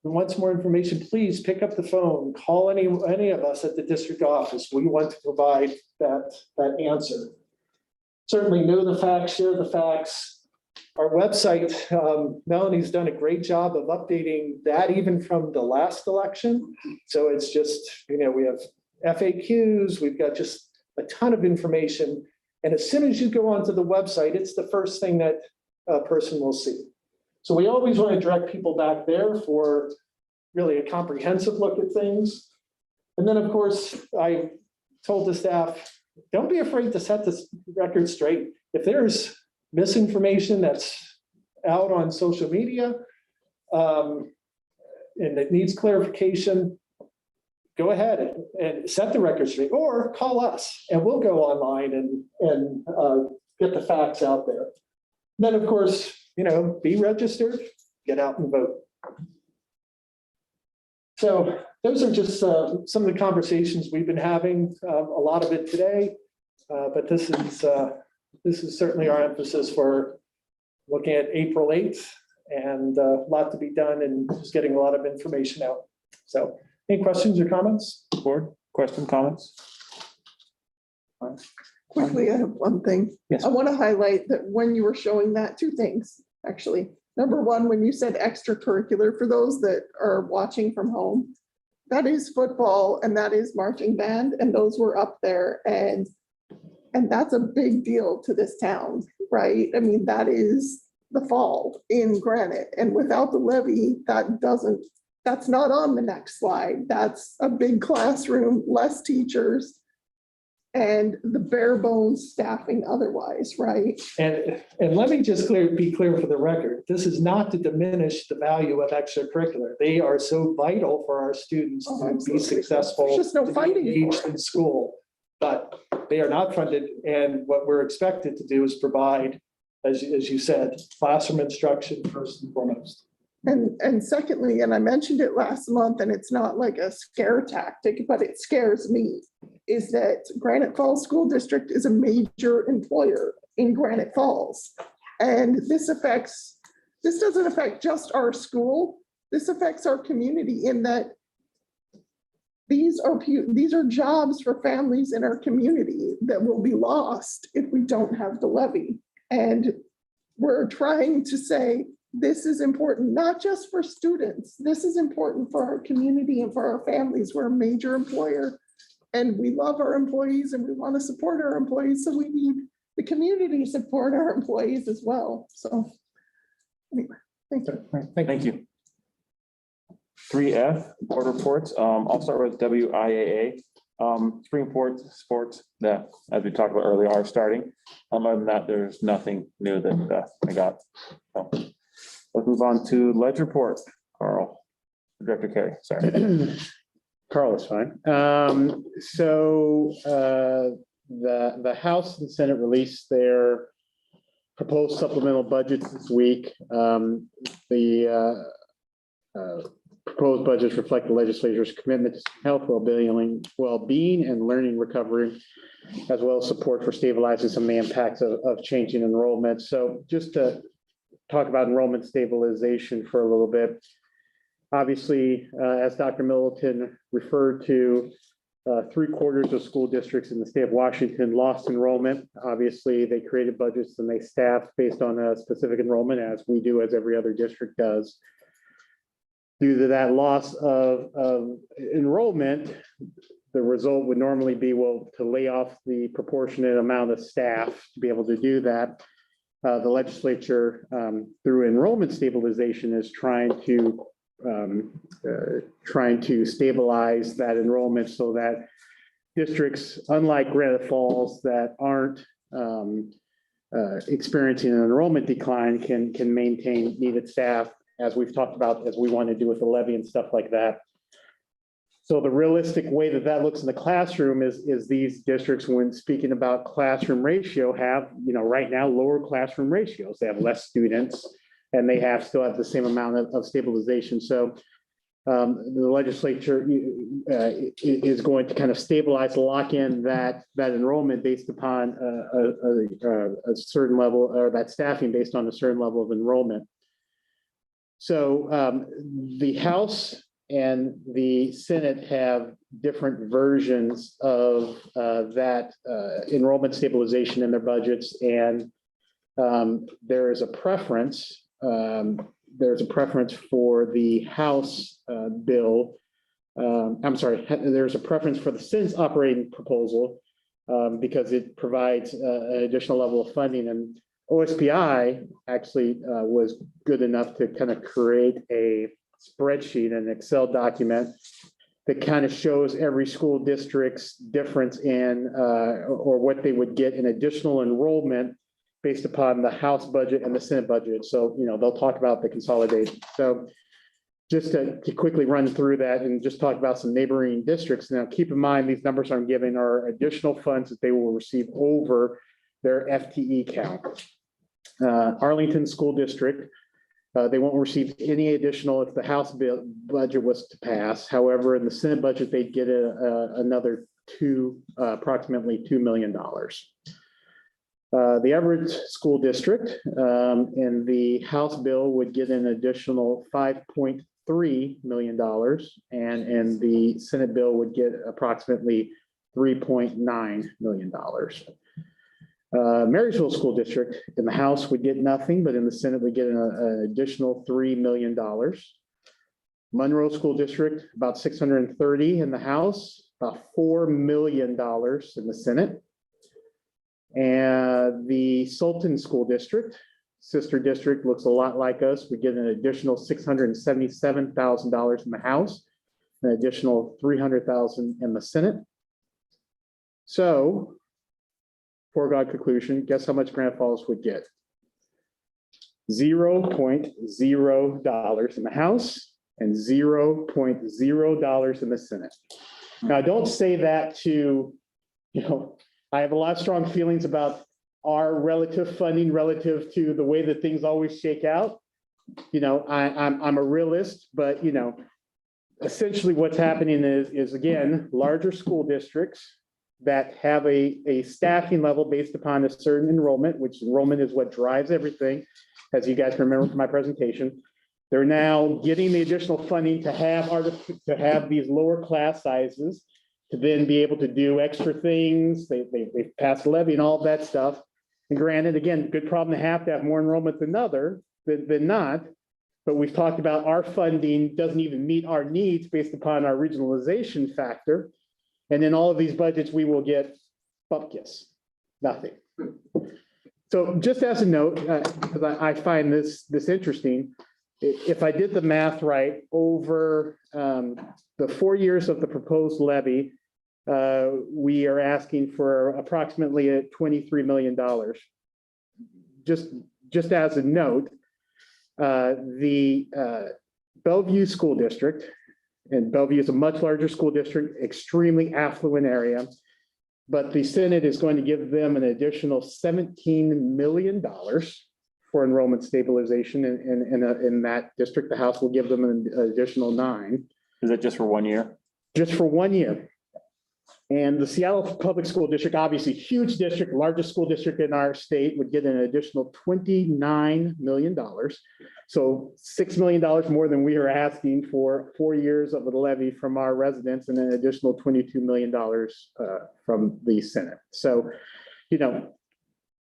who wants more information, please pick up the phone, call any of us at the district office. We want to provide that answer. Certainly know the facts, share the facts. Our website, Melanie's done a great job of updating that even from the last election. So it's just, we have FAQs, we've got just a ton of information. And as soon as you go onto the website, it's the first thing that a person will see. So we always want to direct people back there for really a comprehensive look at things. And then, of course, I told the staff, don't be afraid to set this record straight. If there's misinformation that's out on social media and it needs clarification, go ahead and set the record straight, or call us and we'll go online and get the facts out there. Then, of course, be registered, get out and vote. So those are just some of the conversations we've been having, a lot of it today, but this is certainly our emphasis for looking at April 8th, and a lot to be done and just getting a lot of information out. So any questions or comments? Board, question, comments? Quickly, I have one thing. Yes. I want to highlight that when you were showing that, two things, actually. Number one, when you said extracurricular, for those that are watching from home, that is football and that is marching band, and those were up there, and that's a big deal to this town, right? I mean, that is the fall in Granite, and without the levy, that's not on the next slide. That's a big classroom, less teachers, and the bare bones staffing otherwise, right? And let me just be clear for the record, this is not to diminish the value of extracurricular. They are so vital for our students Oh, to be absolutely. successful, There's just no to be funding for engaged it. in school, but they are not funded. And what we're expected to do is provide, as you said, classroom instruction first and foremost. And secondly, and I mentioned it last month, and it's not like a scare tactic, but it scares me, is that Granite Falls School District is a major employer in Granite Falls. And this doesn't affect just our school. This affects our community in that these are jobs for families in our community that will be lost if we don't have the levy. And we're trying to say, this is important, not just for students. This is important for our community and for our families. We're a major employer and we love our employees and we want to support our employees. So we need the community to support our employees as well. So anyway, thank you. Thank you. 3F, board reports. I'll start with WIAA. Spring sports that, as we talked about earlier, are starting. Other than that, there's nothing new that I got. So let's move on to ledger report. Carl, Director Carey, sorry. Carl is fine. The House and Senate released their proposed supplemental budgets this week. The proposed budgets reflect the legislature's commitment to health, well-being, and learning recovery, as well as support for stabilizing some of the impacts of changing enrollment. So just to talk about enrollment stabilization for a little bit. Obviously, as Dr. Middleton referred to, 3/4 of school districts in the state of Washington lost enrollment. Obviously, they created budgets and they staff based on a specific enrollment, as we do, as every other district does. Due to that loss of enrollment, the result would normally be, well, to lay off the proportionate amount of staff to be able to do that. The legislature, through enrollment stabilization, is trying to stabilize that enrollment so that districts, unlike Granite Falls, that aren't experiencing an enrollment decline can maintain needed staff, as we've talked about, as we want to do with the levy and stuff like that. So the realistic way that that looks in the classroom is these districts, when speaking about classroom ratio, have, right now, lower classroom ratios. They have less students and they still have the same amount of stabilization. So the legislature is going to kind of stabilize, lock in that enrollment based upon a certain level, or that staffing based on a certain level of enrollment. So the House and the Senate have different versions of that enrollment stabilization in their budgets, and there is a preference. There's a preference for the House bill. There's a preference for the Senate's operating proposal because it provides an additional level of funding. And OSPI actually was good enough to kind of create a spreadsheet, an Excel document that kind of shows every school district's difference in or what they would get in additional enrollment based upon the House budget and the Senate budget. So, they'll talk about the consolidation. So just to quickly run through that and just talk about some neighboring districts. Now, keep in mind, these numbers I'm giving are additional funds that they will receive over their FTE count. Arlington School District, they won't receive any additional if the House bill budget was to pass. However, in the Senate budget, they'd get another approximately $2 million. The Everett School District in the House bill would get an additional $5.3 million, and in the Senate bill would get approximately $3.9 million. Marysville School District in the House would get nothing, but in the Senate would get an additional $3 million. Monroe School District, about 630 in the House, about $4 million in the Senate. And the Sultan School District, sister district, looks a lot like us. We get an additional $677,000 in the House, an additional $300,000 in the Senate. So, foregone conclusion, guess how much Granite Falls would get? $0.0 in the House and $0.0 in the Senate. Now, I don't say that to, I have a lot of strong feelings about our relative funding relative to the way that things always shake out. I'm a realist, but essentially what's happening is again, larger school districts that have a staffing level based upon a certain enrollment, which enrollment is what drives everything, as you guys remember from my presentation. They're now getting the additional funding to have these lower class sizes, to then be able to do extra things. They've passed the levy and all of that stuff. And granted, again, good problem to have more enrollment than not. But we've talked about our funding doesn't even meet our needs based upon our regionalization factor. And in all of these budgets, we will get bupkis, nothing. So just as a note, because I find this interesting, if I did the math right, over the 4 years of the proposed levy, we are asking for approximately $23 million. Just as a note, the Bellevue School District, and Bellevue is a much larger school district, extremely affluent area, but the Senate is going to give them an additional $17 million for enrollment stabilization in that district. The House will give them an additional $9 million. Is it just for 1 year? Just for 1 year. And the Seattle Public School District, obviously huge district, largest school district in our state, would get an additional $29 million. So $6 million more than we are asking for 4 years of the levy from our residents, and an additional $22 million from the Senate. So,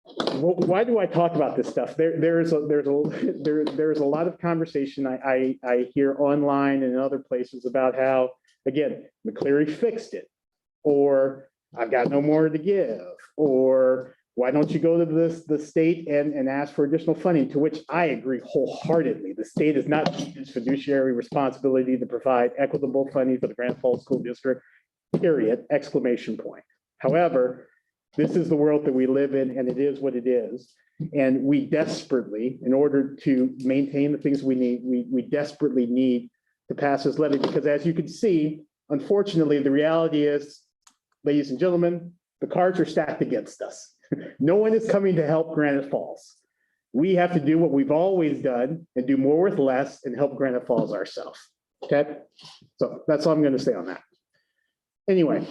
why do I talk about this stuff? There's a lot of conversation I hear online and in other places about how, again, McCleary fixed it, or I've got no more to give, or why don't you go to the state and ask for additional funding? To which I agree wholeheartedly. The state is not its fiduciary responsibility to provide equitable funding for the Granite Falls School District, period, exclamation point. However, this is the world that we live in, and it is what it is. And we desperately, in order to maintain the things we need, we desperately need to pass this levy, because as you can see, unfortunately, the reality is, ladies and gentlemen, the cards are stacked against us. No one is coming to help Granite Falls. We have to do what we've always done and do more with less and help Granite Falls ourselves. Okay, so that's all I'm going to say on that. Anyway,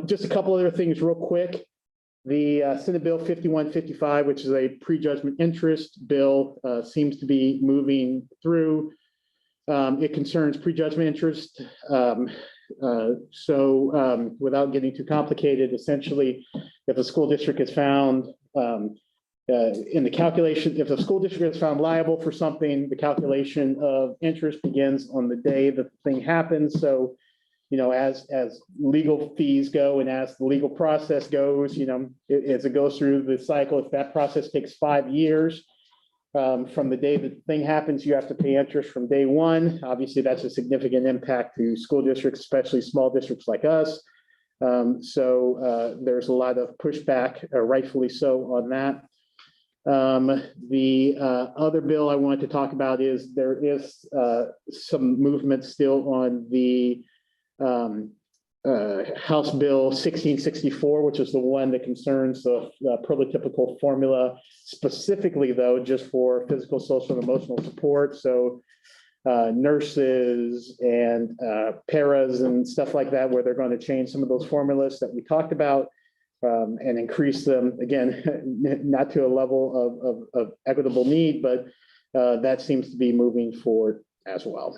just a couple other things real quick. The Senate Bill 5155, which is a prejudgment interest bill, seems to be moving through. It concerns prejudgment interest. Without getting too complicated, essentially, if a school district is found in the calculation, if a school district is found liable for something, the calculation of interest begins on the day that the thing happens. So, you know, as legal fees go and as the legal process goes, you know, as it goes through the cycle, if that process takes 5 years, from the day that the thing happens, you have to pay interest from day one. Obviously, that's a significant impact to school districts, especially small districts like us. There's a lot of pushback, rightfully so, on that. The other bill I wanted to talk about is there is some movement still on the House Bill 1664, which is the one that concerns the prototypical formula, specifically though, just for physical, social, and emotional support. So nurses and paras and stuff like that, where they're going to change some of those formulas that we talked about and increase them, again, not to a level of equitable need, but that seems to be moving forward as well.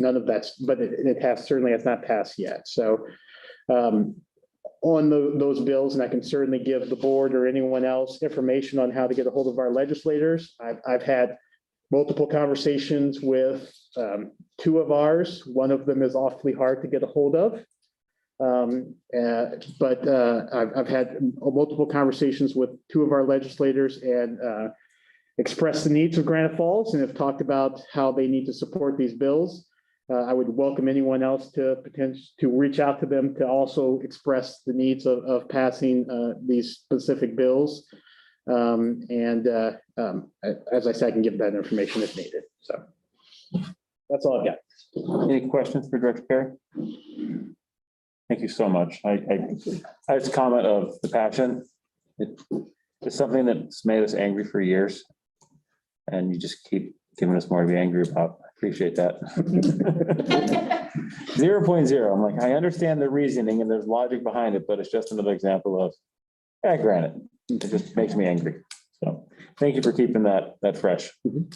None of that's, but it certainly has not passed yet. So on those bills, and I can certainly give the board or anyone else information on how to get a hold of our legislators. I've had multiple conversations with 2 of ours. One of them is awfully hard to get a hold of. I've had multiple conversations with 2 of our legislators and expressed the needs of Granite Falls and have talked about how they need to support these bills. I would welcome anyone else to reach out to them to also express the needs of passing these specific bills. As I said, I can give that information if needed. So that's all I've got. Any questions for Director Perry? Thank you so much. I just comment of the passion. It's something that's made us angry for years. And you just keep giving us more to be angry about. I appreciate that. 0.0. I'm like, I understand the reasoning and there's logic behind it, but it's just another example of, granted, it just makes me angry. So thank you for keeping that fresh. All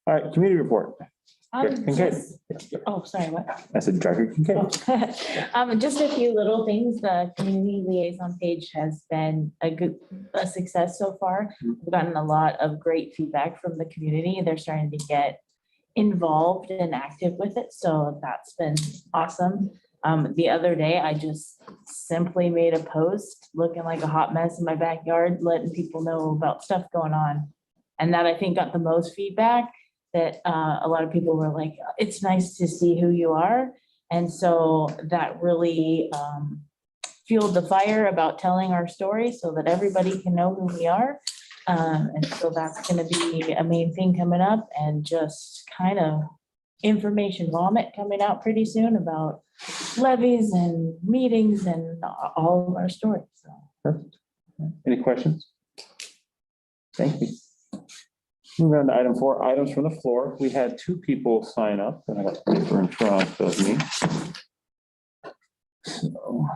right, community report. Oh, sorry, what? I said Director Kincaid. Just a few little things. The community liaison page has been a success so far. We've gotten a lot of great feedback from the community. They're starting to get involved and active with it. So that's been awesome. The other day, I just simply made a post looking like a hot mess in my backyard, letting people know about stuff going on. And that I think got the most feedback. That a lot of people were like, it's nice to see who you are. And so that really fueled the fire about telling our story so that everybody can know who we are. And so that's going to be a main thing coming up, and just kind of information vomit coming out pretty soon about levies and meetings and all of our stories. So. Perfect. Any questions? Thank you. Moving on to item 4, items from the floor. We had 2 people sign up, and I got paper in front of me. So,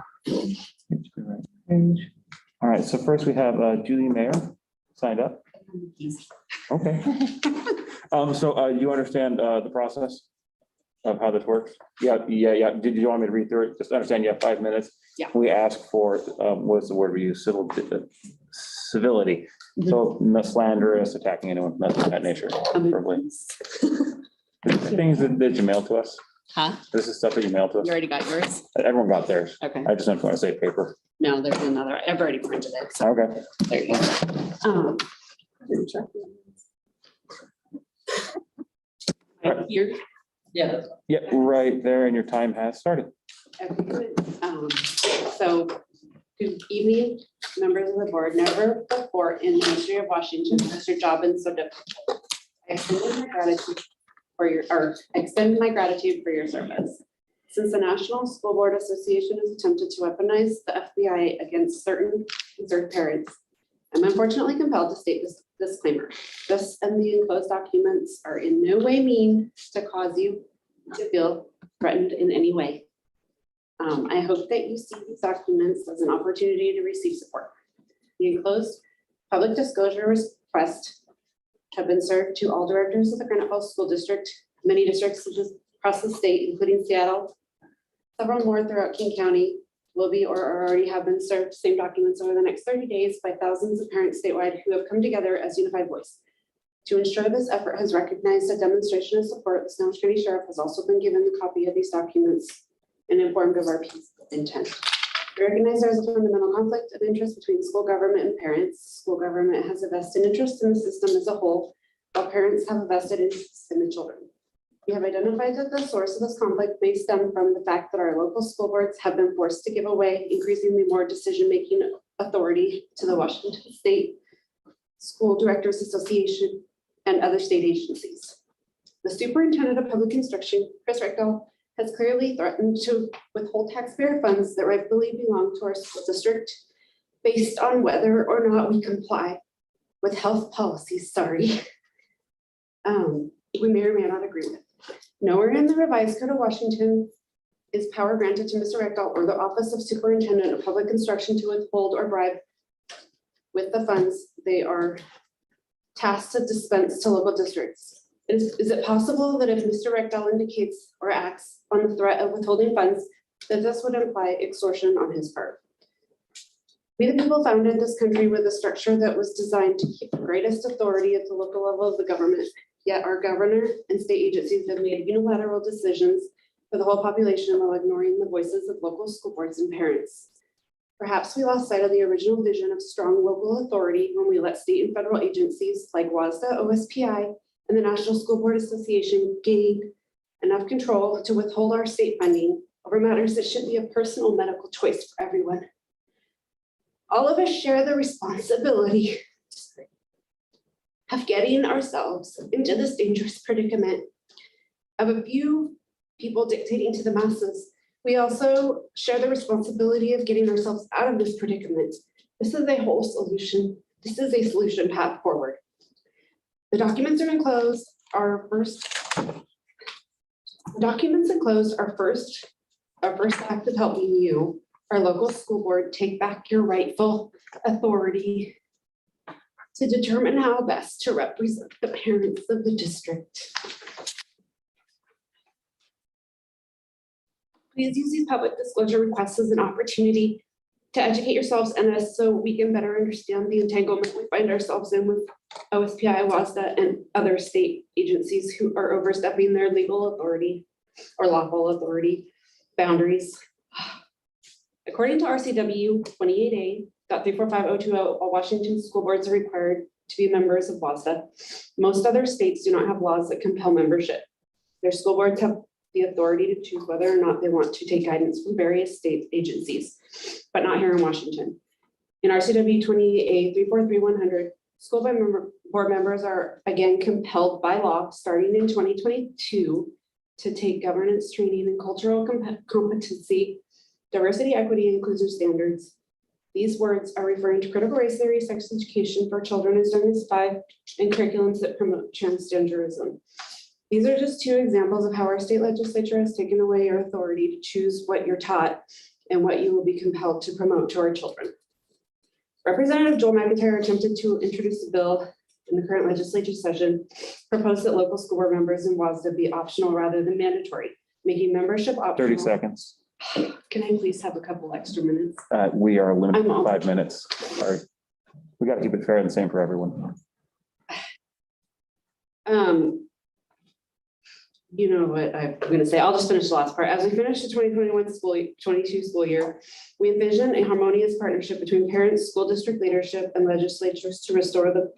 all right. So first we have Julie Mayer signed up. Okay. So you understand the process of how this works? Yeah. Did you want me to read through it? Just understand you have 5 minutes. Yeah. We ask for what's the word we use? Civility. So not slanderous, attacking anyone, nothing of that nature. Probably. Things that you mail to us. Huh? This is stuff that you mail to us. You already got yours? Everyone got theirs. Okay. I just don't want to say paper. No, there's another. I've already printed it. So Okay. there you go. You're, yeah. Yeah, right there, and your time has started. Okay, good. So good evening, members of the board. Never before in the history of Washington has your job been so difficult. I extend my gratitude for your service. Since the National School Board Association has attempted to weaponize the FBI against certain concerned parents, I'm unfortunately compelled to state this disclaimer. This and the enclosed documents are in no way mean to cause you to feel threatened in any way. I hope that you see these documents as an opportunity to receive support. The enclosed public disclosure request have been served to all directors of the Granite Falls School District, many districts across the state, including Seattle. Several more throughout King County will be or already have been served same documents over the next 30 days by thousands of parents statewide who have come together as unified voice. To ensure this effort has recognized a demonstration of support, the Snohomish County Sheriff has also been given a copy of these documents and informed of our peaceful intent. We recognize there is a fundamental conflict of interest between school government and parents. School government has a vested interest in the system as a whole, while parents have a vested interest in the children. We have identified that the source of this conflict may stem from the fact that our local school boards have been forced to give away increasingly more decision-making authority to the Washington State School Directors Association and other state agencies. The Superintendent of Public Instruction, Chris Rickle, has clearly threatened to withhold taxpayer funds that rightfully belong to our school district based on whether or not we comply with health policies, we may or may not agree with. Nowhere in the revised code of Washington is power granted to Mr. Rickle or the Office of Superintendent of Public Instruction to withhold or bribe with the funds they are tasked to dispense to local districts. Is it possible that if Mr. Rickle indicates or acts on the threat of withholding funds, that this would imply extortion on his part? We the people founded this country with a structure that was designed to keep the greatest authority at the local level of the government. Yet our governor and state agencies have made unilateral decisions for the whole population while ignoring the voices of local school boards and parents. Perhaps we lost sight of the original vision of strong local authority when we let state and federal agencies like WASDA, OSPI, and the National School Board Association gain enough control to withhold our state funding over matters that should be a personal medical choice for everyone. All of us share the responsibility of getting ourselves into this dangerous predicament of a few people dictating to the masses. We also share the responsibility of getting ourselves out of this predicament. This is a whole solution. This is a solution path forward. The documents are enclosed. Our first act of helping you, our local school board, take back your rightful authority to determine how best to represent the parents of the district. Please use these public disclosure requests as an opportunity to educate yourselves and us so we can better understand the entanglement we find ourselves in with OSPI, WASDA, and other state agencies who are overstepping their legal authority or lawful authority boundaries. According to RCW 28A.345.020, all Washington school boards are required to be members of WASDA. Most other states do not have laws that compel membership. Their school boards have the authority to choose whether or not they want to take guidance from various state agencies, but not here in Washington. In RCW 28A.343.100, school board members are again compelled by law starting in 2022 to take governance training and cultural competency, diversity, equity, and inclusive standards. These words are referring to critical race theory, sex education for children as young as 5, and curriculums that promote transgenderism. These are just two examples of how our state legislature has taken away your authority to choose what you're taught and what you will be compelled to promote to our children. Representative Joel McIntyre attempted to introduce a bill in the current legislature session, proposed that local school board members in WASDA be optional rather than mandatory, making membership optional. 30 seconds. Can I please have a couple extra minutes? We are limited I'm to all- 5 minutes. Sorry. We got to keep it fair and the same for everyone. You know what I'm gonna say, I'll just finish the last part. As we finish the 2021-22 school year, we envision a harmonious partnership between parents, school district leadership, and legislatures to restore the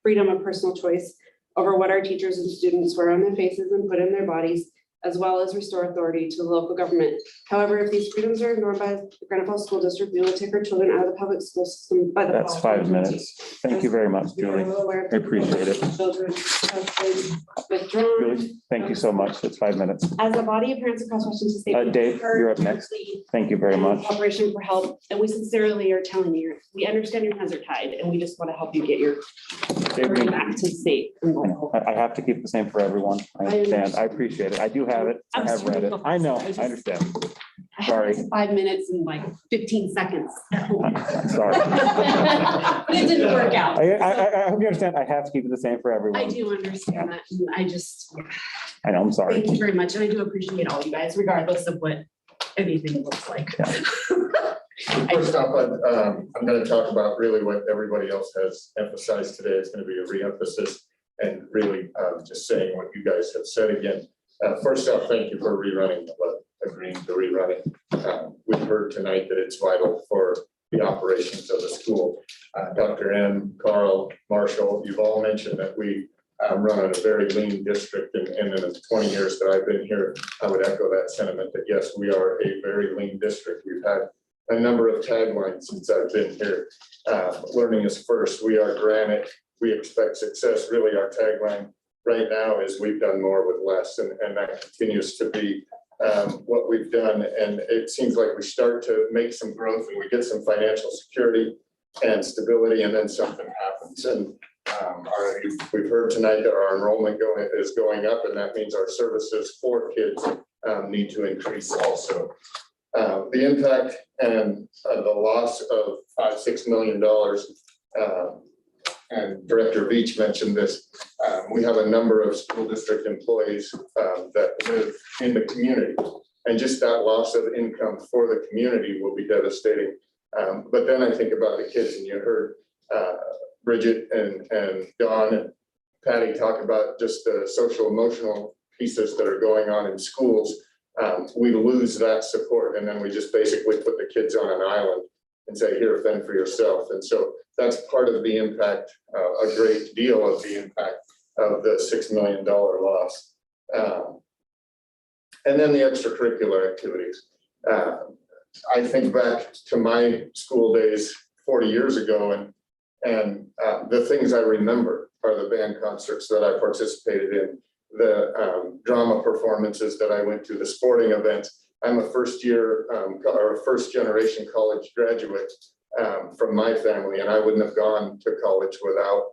freedom of personal choice over what our teachers and students wear on their faces and put in their bodies as well as restore authority to the local government. However, if these freedoms are ignored by the Granite Falls School District, we will take our children out of the public school system by the. That's fall of 5 2022. minutes. Thank you very much, Julie. I appreciate it. Children have been withdrawn. Julie, thank you so much. It's 5 minutes. As a body of parents across Washington State. Dave, you're up next. Thank you very much. Cooperation for help, and we sincerely are telling you, we understand your hands are tied, and we just want to help you get your children back to state. I have to keep the same for everyone. I understand. I appreciate it. I do have it. I have read it. I know, I understand. Sorry. 5 minutes and like 15 seconds. I'm sorry. But it didn't work out. I hope you understand. I have to keep it the same for everyone. I do understand that. And I just, I know, I'm sorry. thank you very much. And I do appreciate all you guys, regardless of what anything looks like. First off, I'm going to talk about really what everybody else has emphasized today. It's going to be a re-emphasis and really just saying what you guys have said again. First off, thank you for rerunning, agreeing to rerun it. We've heard tonight that it's vital for the operations of the school. Dr. M, Carl, Marshall, you've all mentioned that we run in a very lean district, and in the 20 years that I've been here, I would echo that sentiment that yes, we are a very lean district. We've had a number of taglines since I've been here. Learning is first. We are Granite. We expect success. Really, our tagline right now is we've done more with less, and that continues to be what we've done. And it seems like we start to make some growth and we get some financial security and stability, and then something happens. And we've heard tonight that our enrollment is going up, and that means our services for kids need to increase also. The impact and the loss of $5-6 million, and Director Veach mentioned this, we have a number of school district employees that live in the community, and just that loss of income for the community will be devastating. But then I think about the kids, and you heard Bridget and Dawn and Patty talk about just the social emotional pieces that are going on in schools. We lose that support, and then we just basically put the kids on an island and say, here, fend for yourself. And so that's part of the impact, a great deal of the impact of the $6 million loss. And then the extracurricular activities. I think back to my school days 40 years ago, and the things I remember are the band concerts that I participated in, the drama performances that I went to, the sporting events. I'm a first generation college graduate from my family, and I wouldn't have gone to college without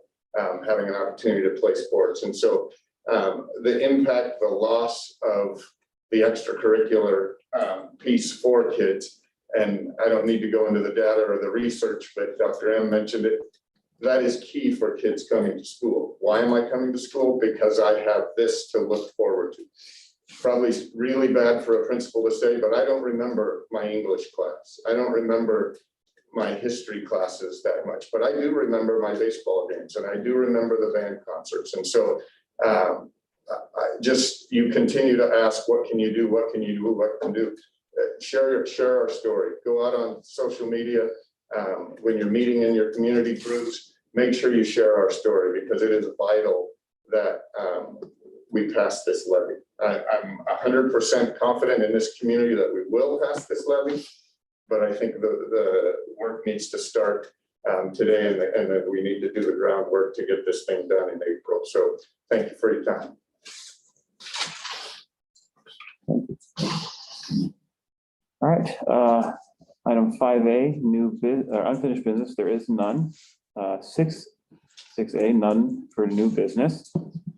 having an opportunity to play sports. And so the impact, the loss of the extracurricular piece for kids, and I don't need to go into the data or the research, but Dr. M mentioned it, that is key for kids coming to school. Why am I coming to school? Because I have this to look forward to. Probably really bad for a principal to say, but I don't remember my English class. I don't remember my history classes that much, but I do remember my baseball games, and I do remember the band concerts. And so you continue to ask, what can you do? What can you do? What can you do? Share our story. Go out on social media. When you're meeting in your community groups, make sure you share our story, because it is vital that we pass this levy. I'm 100% confident in this community that we will pass this levy, but I think the work needs to start today, and that we need to do the groundwork to get this thing done in April. So thank you for your time. All right, item 5A, unfinished business, there is none. 6A, none for new business.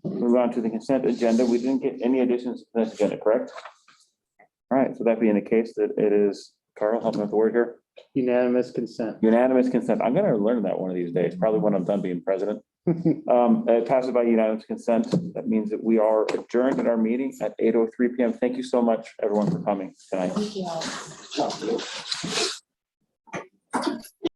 Move on to the consent agenda. We didn't get any additions to this agenda, correct? All right, so that being the case, that it is, Carl, help me with the word here. Unanimous consent. Unanimous consent. I'm gonna learn that one of these days, probably when I'm done being president. It passes by unanimous consent. That means that we are adjourned at our meeting at 8:03 p.m. Thank you so much, everyone, for coming tonight. Thank you all.